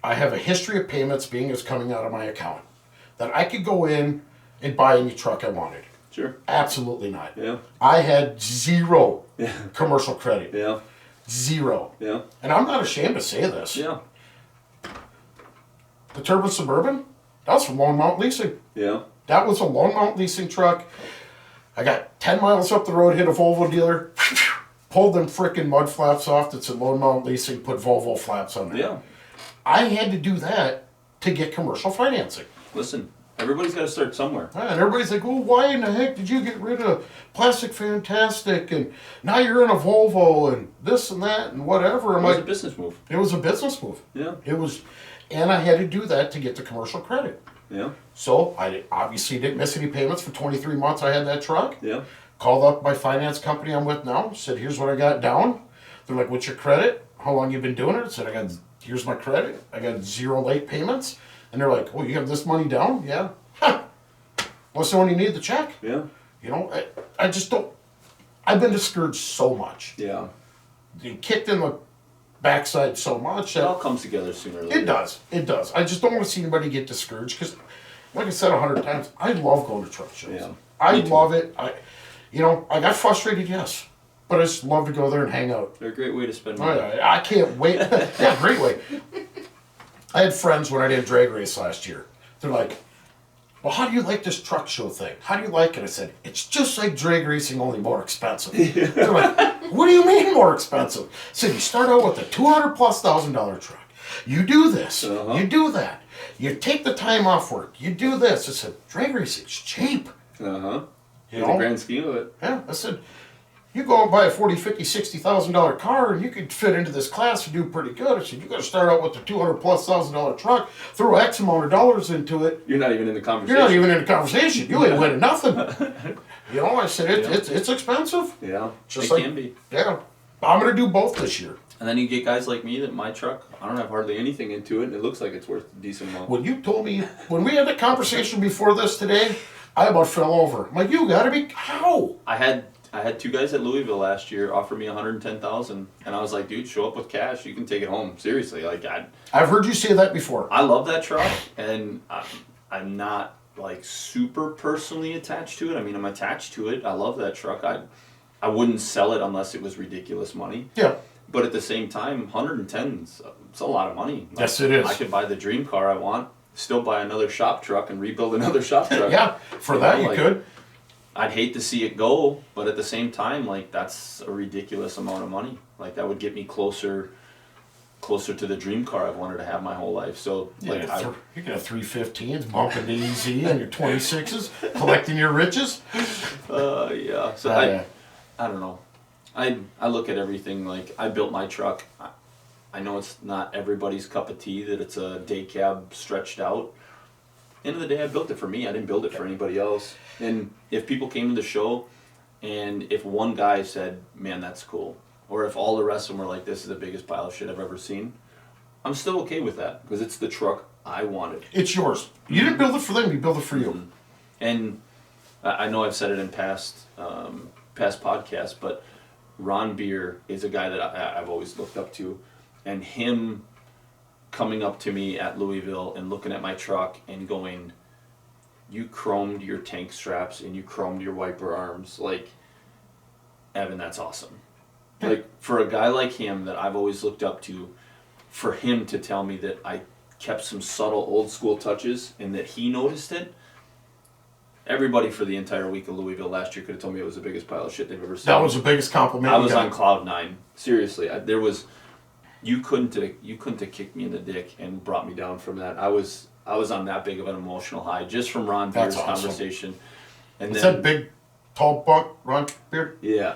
I have a history of payments being as coming out of my account that I could go in and buy any truck I wanted. Sure. Absolutely not. Yeah. I had zero Yeah. commercial credit. Yeah. Zero. Yeah. And I'm not ashamed to say this. Yeah. The Turbo Suburban, that was from Lone Mount Leasing. Yeah. That was a Lone Mount Leasing truck. I got 10 miles up the road, hit a Volvo dealer, pulled them frickin' mud flaps off that said Lone Mount Leasing, put Volvo flaps on there. Yeah. I had to do that to get commercial financing. Listen, everybody's got to start somewhere. And everybody's like, well, why in the heck did you get rid of Plastic Fantastic and now you're in a Volvo and this and that and whatever. It I'm was a like, business move. it was a business move. Yeah. It was, and I had to do that to get the commercial credit. Yeah. So I obviously didn't miss any payments for 23 months. I had that truck. Yeah. Called up my finance company I'm with now. Said, here's what I got down. They're like, what's your credit? How long you been doing it? I said, here's my credit. I got 0 late payments. And they're like, oh, you have this money down? Yeah. Huh. What's the one you need the check? Yeah. You know, I just don't. I've been discouraged so much. Yeah. You kicked in the backside so much It all that comes together sooner or later. it does. It does. I just don't want to see anybody get discouraged because, like I said 100 times, I love going to truck shows. Yeah. I Me too. love it. I got frustrated, yes, but I just love to go there and hang out. They're a great way to spend Oh, money. yeah, I can't wait. Yeah, great way. I had friends when I did a drag race last year. They're like, well, how do you like this truck show thing? How do you like it? I said, it's just like drag racing, only more expensive. They're like, what do you mean more expensive? I said, you start out with a $200,000+ truck. You do this. Uh-huh. You do that. You take the time off work. You do this. I said, drag racing's cheap. Uh-huh. You In the know? grand scheme of it. Yeah, I said, you go and buy a $40,000, $50,000, $60,000 car and you could fit into this class and do pretty good. I said, you got to start out with a $200,000+ truck, throw X amount of dollars into it. You're not even in the conversation. You're not even in the conversation. You ain't winning nothing. You know, I said, it's expensive. Yeah. Just it like- can be. Yeah, I'm going to do both this year. And then you get guys like me that my truck, I don't have hardly anything into it, and it looks like it's worth a decent amount. When you told me, when we had the conversation before this today, I about fell over. I'm like, you got to be, how? I had 2 guys at Louisville last year offer me $110,000, and I was like, dude, show up with cash, you can take it home. Seriously, like I've heard you say that before. I love that truck, and I'm not like super personally attached to it. I mean, I'm attached to it. I love that truck. I wouldn't sell it unless it was ridiculous money. Yeah. But at the same time, 110 it's a lot of money. Yes, it is. I could buy the dream car I want, still buy another shop truck and rebuild another shop truck. Yeah, for that you like, could. I'd hate to see it go, but at the same time, like that's a ridiculous amount of money. Like that would get me closer to the dream car I've wanted to have my whole life. So like You got 315s, bumping the EZ and your 26s, collecting your riches. yeah. So I don't know. I look at everything like I built my truck. I know it's not everybody's cup of tea that it's a day cab stretched out. End of the day, I built it for me. I didn't build it for anybody else. And if people came to the show, and if one guy said, "Man, that's cool," or if all the rest of them were like, "This is the biggest pile of shit I've ever seen," I'm still okay with that because it's the truck I wanted. It's yours. You didn't build it for them. You built it for you. Mm-hmm. And I know I've said it in past podcasts, but Ron Beer is a guy that I've always looked up to, and him coming up to me at Louisville and looking at my truck and going, "You chromed your tank straps and you chromed your wiper arms, like, Evan, that's awesome." Like, for a guy like him that I've always looked up to, for him to tell me that I kept some subtle old school touches and that he noticed it. Everybody for the entire week of Louisville last year could have told me it was the biggest pile of shit they've ever seen. That was the biggest compliment. I you was got. on cloud 9. Seriously, you couldn't have kicked me in the dick and brought me down from that. I was on that big of an emotional high just from Ron Beer's That's awesome. conversation. And Is then that big, tall buck, Ron Beard? yeah,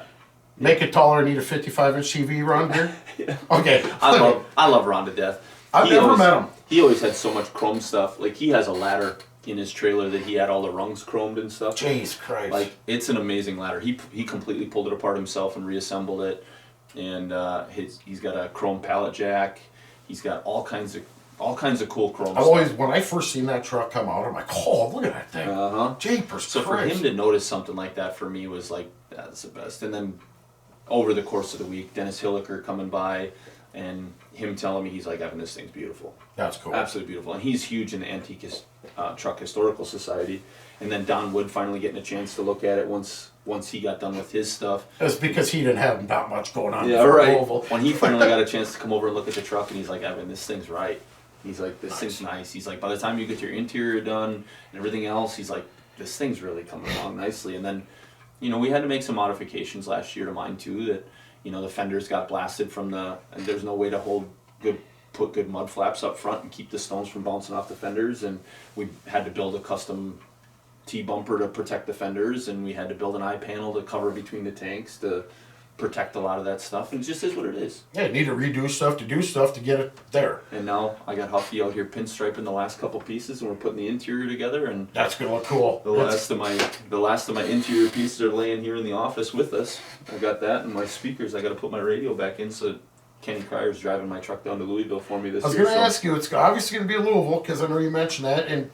Make it taller, need a 55-inch TV, Ron Beard? yeah. Okay. I love Ron to death. I've He never always- met him. He always had so much chrome stuff. Like he has a ladder in his trailer that he had all the rungs chromed and stuff. Jeez Christ. Like it's an amazing ladder. He completely pulled it apart himself and reassembled it. and he's got a chrome pallet jack. He's got all kinds of cool chrome I've stuff. always, when I first seen that truck come out, I'm like, oh, look at that thing. Jeepers So for Christ. him to notice something like that for me was like, that's the best. And then over the course of the week, Dennis Hilliker coming by and him telling me, he's like, Evan, this thing's beautiful. That's cool. Absolutely beautiful. And he's huge in the Antique Truck Historical Society. And then Don Wood finally getting a chance to look at it once he got done with his stuff. That's because he didn't have that much going on. Yeah, before right. Louisville. When he finally got a chance to come over and look at the truck, and he's like, Evan, this thing's right. He's like, this thing's nice. He's like, by the time you get your interior done and everything else, he's like, this thing's really coming along nicely. And then, we had to make some modifications last year to mine too. That, the fenders got blasted from and there's no way to put good mud flaps up front and keep the stones from bouncing off the fenders. And we had to build a custom T-bumper to protect the fenders, and we had to build an eye panel to cover between the tanks to protect a lot of that stuff, and it just is what it is. Yeah, you need to redo stuff to do stuff to get it there. And now I got Huffy out here pinstriping the last couple pieces, and we're putting the interior together, and That's gonna look cool. the last of my interior pieces are laying here in the office with us. I got that, and my speakers, I got to put my radio back in, so Kenny Cryer's driving my truck down to Louisville for me this I was year. gonna ask you, it's obviously gonna be Louisville because I know you mentioned that, and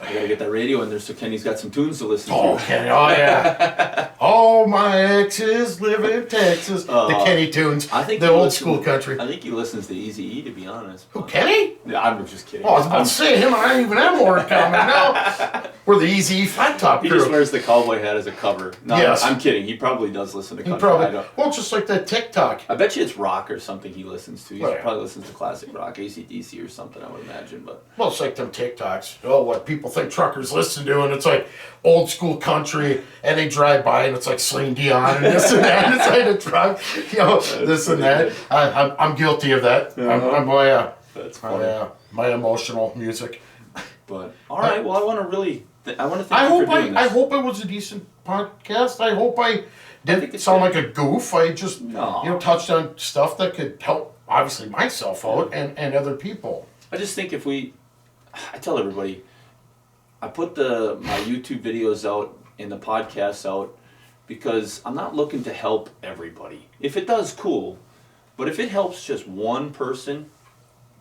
I got to get that radio in there so Kenny's got some tunes to listen oh, to. Kenny, oh yeah, all my exes live in Texas. The Kenny tunes, I think the he old listens- school country. I think he listens to Eazy-E, to be honest. Who, Kenny? Yeah, I'm just kidding. Oh, I was about to say him. I don't even have more in common now. We're the Easy Flat Top He crew. just wears the cowboy hat as a cover. No, Yes. I'm kidding. He probably does listen to He country. I probably, don't. well, just like that TikTok. I bet you it's rock or something he listens to. He Oh, yeah. probably listens to classic rock, AC/DC or something, I would imagine. But Well, it's like them TikToks. Oh, what people think truckers listen to, and it's like old school country, and they drive by, and it's like Celine Dion and this and that inside a truck, this and that. I'm guilty of that. I'm that's funny. my emotional music. But all right, well, I want to thank I you for doing this. I hope it was a decent podcast. I hope I think didn't it's sound good. like a goof. I just No. touched on stuff that could help obviously myself out and other people. I just think I tell everybody, I put my YouTube videos out and the podcasts out because I'm not looking to help everybody. If it does, cool. But if it helps just one person,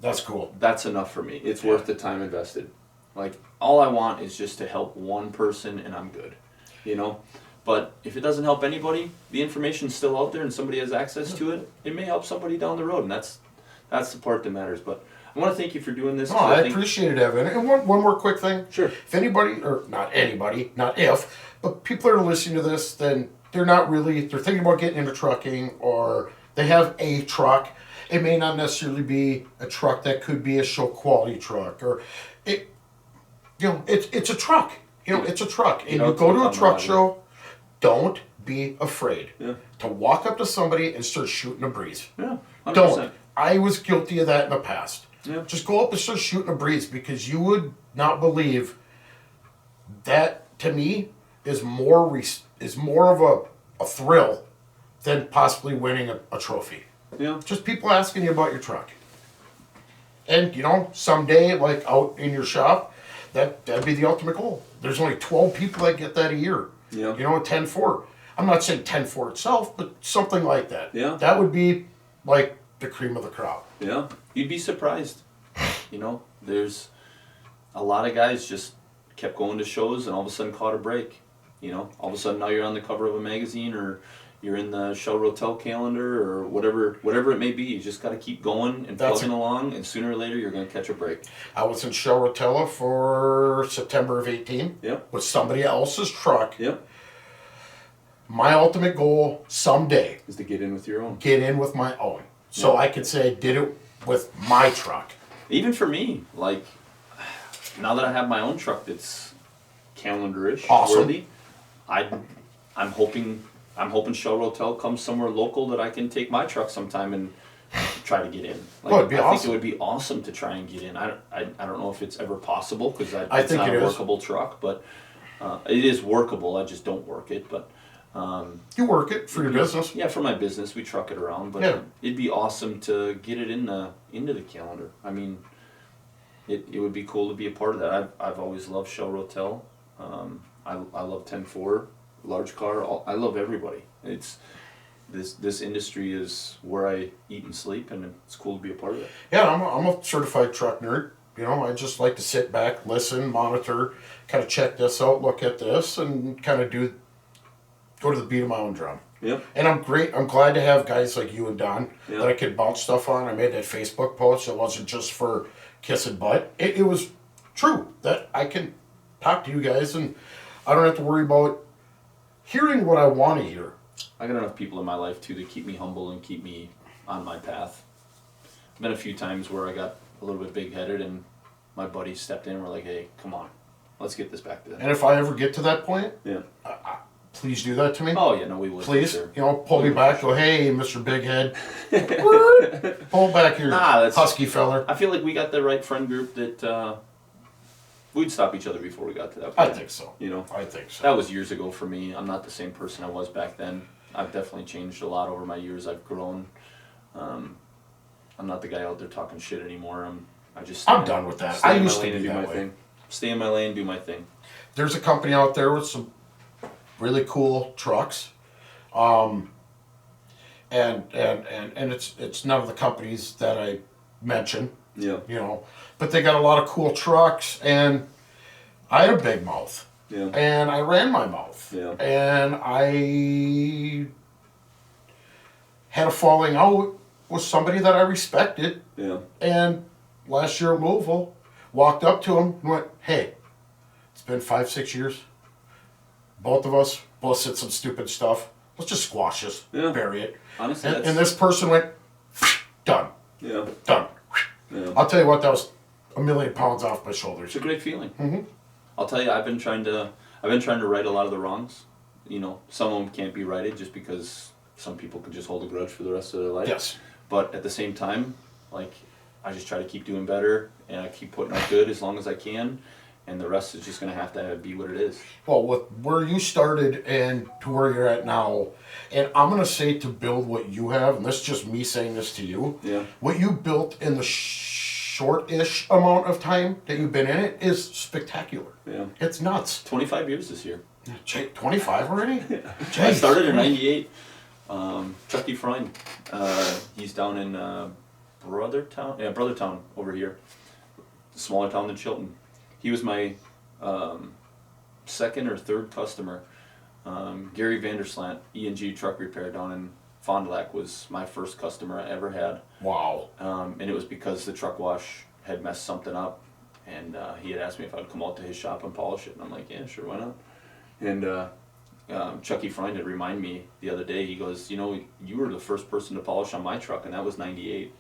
That's cool. that's enough for me. It's worth the time invested. Like, all I want is just to help one person and I'm good, But if it doesn't help anybody, the information's still out there and somebody has access to it, it may help somebody down the road, and that's the part that matters. But I want to thank you for doing this. Oh, I appreciate it, Evan. And one more quick thing. Sure. If anybody, or not anybody, not if, but people that are listening to this, then they're thinking about getting into trucking, or they have a truck. It may not necessarily be a truck that could be a show quality truck, or it's a truck. It's a truck. And you go to a truck show, don't be afraid to walk up to somebody and start shooting a breeze. Yeah, 100%. Don't. I was guilty of that in the past. Yeah. Just go up and start shooting a breeze, because you would not believe that, to me, is more of a thrill than possibly winning a trophy. Yeah. Just people asking you about your truck. And, someday, like out in your shop, that'd be the ultimate goal. There's only 12 people that get that a year. Yeah. A 10-4. I'm not saying 10-4 itself, but something like that. Yeah. That would be like the cream of the crop. Yeah, you'd be surprised. There's a lot of guys just kept going to shows and all of a sudden caught a break. All of a sudden now you're on the cover of a magazine, or you're in the Shell Rotel calendar, or whatever it may be. You just got to keep going and plugging along, and sooner or later you're going to catch a break. I was in Shell Rotella for September of 18 Yep. with somebody else's truck. Yep. My ultimate goal someday, Is to get in with your own. get in with my own. So I could say I did it with my truck. Even for me, like, now that I have my own truck that's calendar-ish Awesome. worthy, I'm hoping Shell Rotel comes somewhere local that I can take my truck sometime and try to get in. Like, Oh, it'd be I think awesome. it would be awesome to try and get in. I don't know if it's ever possible, because I it's think not it a is. workable truck, but it is workable. I just don't work it, but. You work it for your business. Yeah, for my business, we truck it around, but Yeah. it'd be awesome to get it into the calendar. I mean, it would be cool to be a part of that. I've always loved Shell Rotel. I love 10-4, large car. I love everybody. this industry is where I eat and sleep, and it's cool to be a part of it. Yeah, I'm a certified truck nerd. You know, I just like to sit back, listen, monitor, kind of check this out, look at this, and kind of go to the beat of my own drum. Yeah. And I'm glad to have guys like you and Don Yeah. that I could bounce stuff on. I made that Facebook post. It wasn't just for kissing butt. It was true that I can talk to you guys and I don't have to worry about hearing what I want to hear. I got enough people in my life too to keep me humble and keep me on my path. Been a few times where I got a little bit big-headed and my buddies stepped in and were like, hey, come on, let's get this back to And if I ever get to that point, yeah. please do that to me. Oh yeah, no, we would. Please, Sure. you know, pull me back. Go, hey, Mr. Big Head, pull back your husky feller. I feel like we got the right friend group that we'd stop each other before we got to that I point. think so. You know, I think so. that was years ago for me. I'm not the same person I was back then. I've definitely changed a lot over my years. I've grown. I'm not the guy out there talking shit anymore. I'm done with that. Stay I in my used to lane be and do that my way. thing. Stay in my lane, do my thing. There's a company out there with some really cool trucks, and it's none of the companies that I mentioned, Yeah. you know, but they got a lot of cool trucks, and I had a big mouth, Yeah. and I ran my mouth, Yeah. and I had a falling out with somebody that I respected, Yeah. and last year at Louisville, walked up to him and went, hey, it's been 5-6 years. Both of us both said some stupid stuff. Let's just squash this, Yeah. bury it. Honestly, And this person went, done, yeah. done. Yeah. I'll tell you what, that was a million pounds off my shoulders. It's a great feeling. Mm-hmm. I'll tell you, I've been trying to right a lot of the wrongs. You know, some of them can't be righted just because some people can just hold a grudge for the rest of their life. Yes. But at the same time, like, I just try to keep doing better, and I keep putting out good as long as I can, and the rest is just going to have to be what it is. Well, with where you started and to where you're at now, and I'm going to say to build what you have, and this is just me saying this to you, Yeah. what you built in the short-ish amount of time that you've been in it is spectacular. Yeah. It's nuts. 25 years this year. 25 already? I started in '98. Chucky Freund, he's down in Brothertown over here, smaller town than Chilton. He was my second or third customer. Gary Vanderslant, E&G Truck Repair down in Fond du Lac was my first customer I ever had. Wow. And it was because the truck wash had messed something up, and he had asked me if I'd come out to his shop and polish it, and I'm like, yeah, sure, why not? And Chucky Freund had reminded me the other day, he goes, you know, you were the first person to polish on my truck, and that was '98.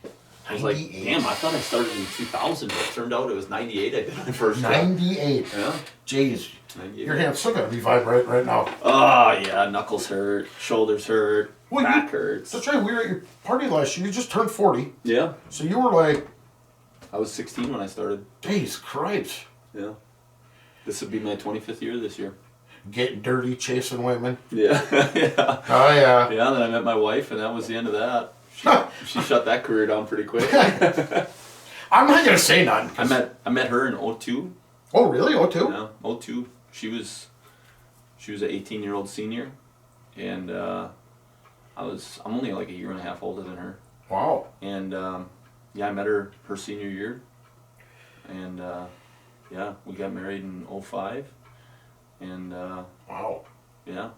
I was like, damn, I thought I started in 2000, but it turned out it was '98 I did my first truck. 98. Yeah. Jeez. 98. Your hand's still got to be vibrating right now. Oh, yeah, knuckles hurt, shoulders hurt, Well, back hurts. That's right, we were at your party last year. You just turned 40. Yeah. So you were like, I was 16 when I started. geez, Christ. Yeah. This would be my 25th year this year. Getting dirty, chasing women. Yeah. Yeah. Oh, yeah. Yeah, then I met my wife, and that was the end of that. She shut that career down pretty quick. I'm not going to say nothing. I met her in '02. Oh, really? Oh, too? Yeah, '02. She was an 18-year-old senior, and I'm only like a year and a half older than her. Wow. And yeah, I met her senior year, and yeah, we got married in '05, and Wow. yeah.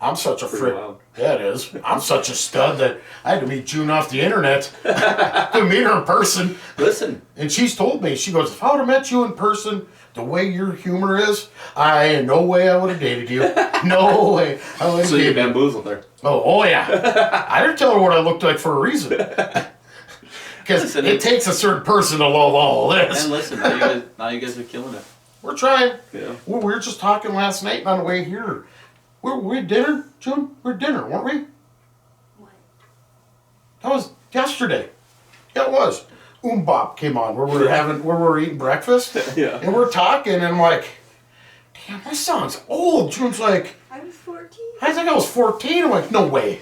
I'm such a Pretty frick. wild. Yeah, it is. I'm such a stud that I had to meet June off the internet to meet her in person. Listen. And she's told me, she goes, if I would have met you in person, the way your humor is, no way I would have dated you. No way. I would have So you dated you. bamboozled her. Oh yeah. I didn't tell her what I looked like for a reason. Because Listen, it takes a certain person to love all this. And listen, now you guys are killing it. We're trying. Yeah. We were just talking last night on the way here. We at dinner, June? We were at dinner, weren't we? What? That was yesterday. Yeah, it was. Bop came on where we were eating breakfast. Yeah. And we're talking and I'm like, damn, that sounds old. June's like, I was 14. I think I was 14. I'm like, no way.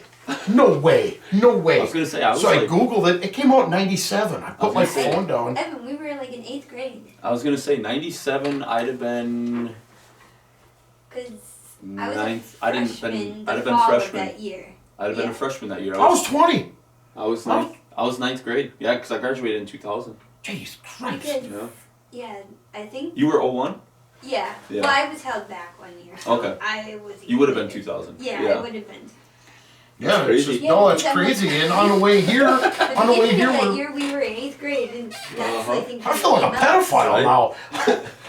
No way. No way. I was gonna say, I was so like, I Googled it. It came out in 97. I put my gonna say- phone down. Evan, we were like in 8th grade. I was gonna say '97. I'd have been Because I was ninth. a freshman I'd have been the fall freshman. of that year. I'd have been Yeah. a freshman that year. I was 20. I was ninth grade. Yeah, because I graduated in 2000. Jeez Christ. Because, Yeah. yeah, I think, You were 01? yeah. Yeah. Well, I was held back 1 year. So Okay. I was. You would have been later. 2000. Yeah, I would have been. Yeah, it's crazy. just, Yeah, no, it's because I'm crazy. like- And on the way here, The on the way beginning here, of that we're, year, we were in 8th grade, and that's, Uh-huh. I think, I feel like a when we met. pedophile Right? now.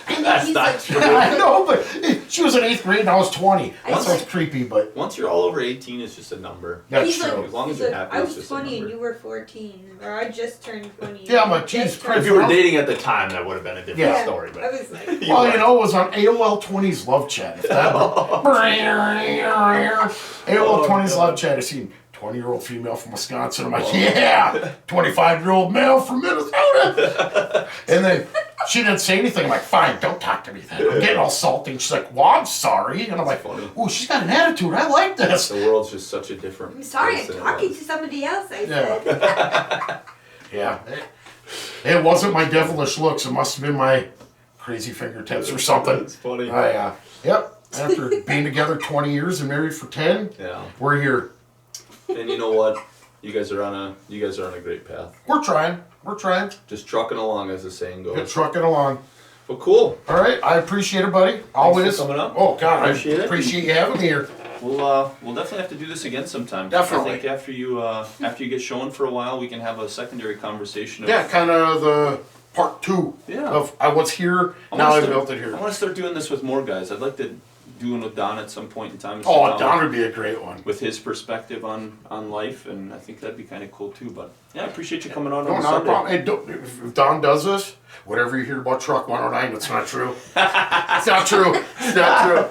And That's he's not like, true. I know, but she was in 8th grade and I was 20. I That was sounds like- creepy, but Once you're all over 18, it's just a number. that's He's true. like, As long as He's you're like, happy, I it's was just a 20 and number. you were 14, or I just turned 20. Yeah, I'm like, Just Jesus turned Christ. If you were dating at the time, that would have been a different Yeah. story. I But was like, Well, you know, it was on AOL 20's love chat. If that AOL 20's love chat, I seen 20-year-old female from Wisconsin. I'm like, yeah, 25-year-old male from Minnesota. And then she didn't say anything. I'm like, fine, don't talk to me then. I'm getting all salty. And she's like, well, I'm sorry. And I'm like, oh, she's got an attitude. I like this. The world's just such a different. I'm sorry, place I'm than it talking was. to somebody else, I Yeah. said. Yeah. It wasn't my devilish looks. It must have been my crazy fingertips or something. It's funny. Yep. After being together 20 years and married for 10, Yeah. we're here. And you know what? You guys are on a great path. We're trying. We're trying. Just trucking along, as the saying Good goes. trucking along. Well, cool. All right. I appreciate it, buddy. Always. for coming up. Oh, God. Appreciate I it. appreciate you having me here. We'll definitely have to do this again sometime. Definitely. I think after you get showing for a while, we can have a secondary conversation. Yeah, kind of the part 2 Yeah. of I was here, I now wanna I start- built it here. I want to start doing this with more guys. I'd like to do it with Don at some point in time. Oh, sit down Don would be a great one. with his perspective on life, and I think that'd be kind of cool too. But yeah, I appreciate you coming on No, on not a Sunday. problem. Hey, if Don does this, whatever you hear about Truck 109, it's not true. It's not true. It's not true.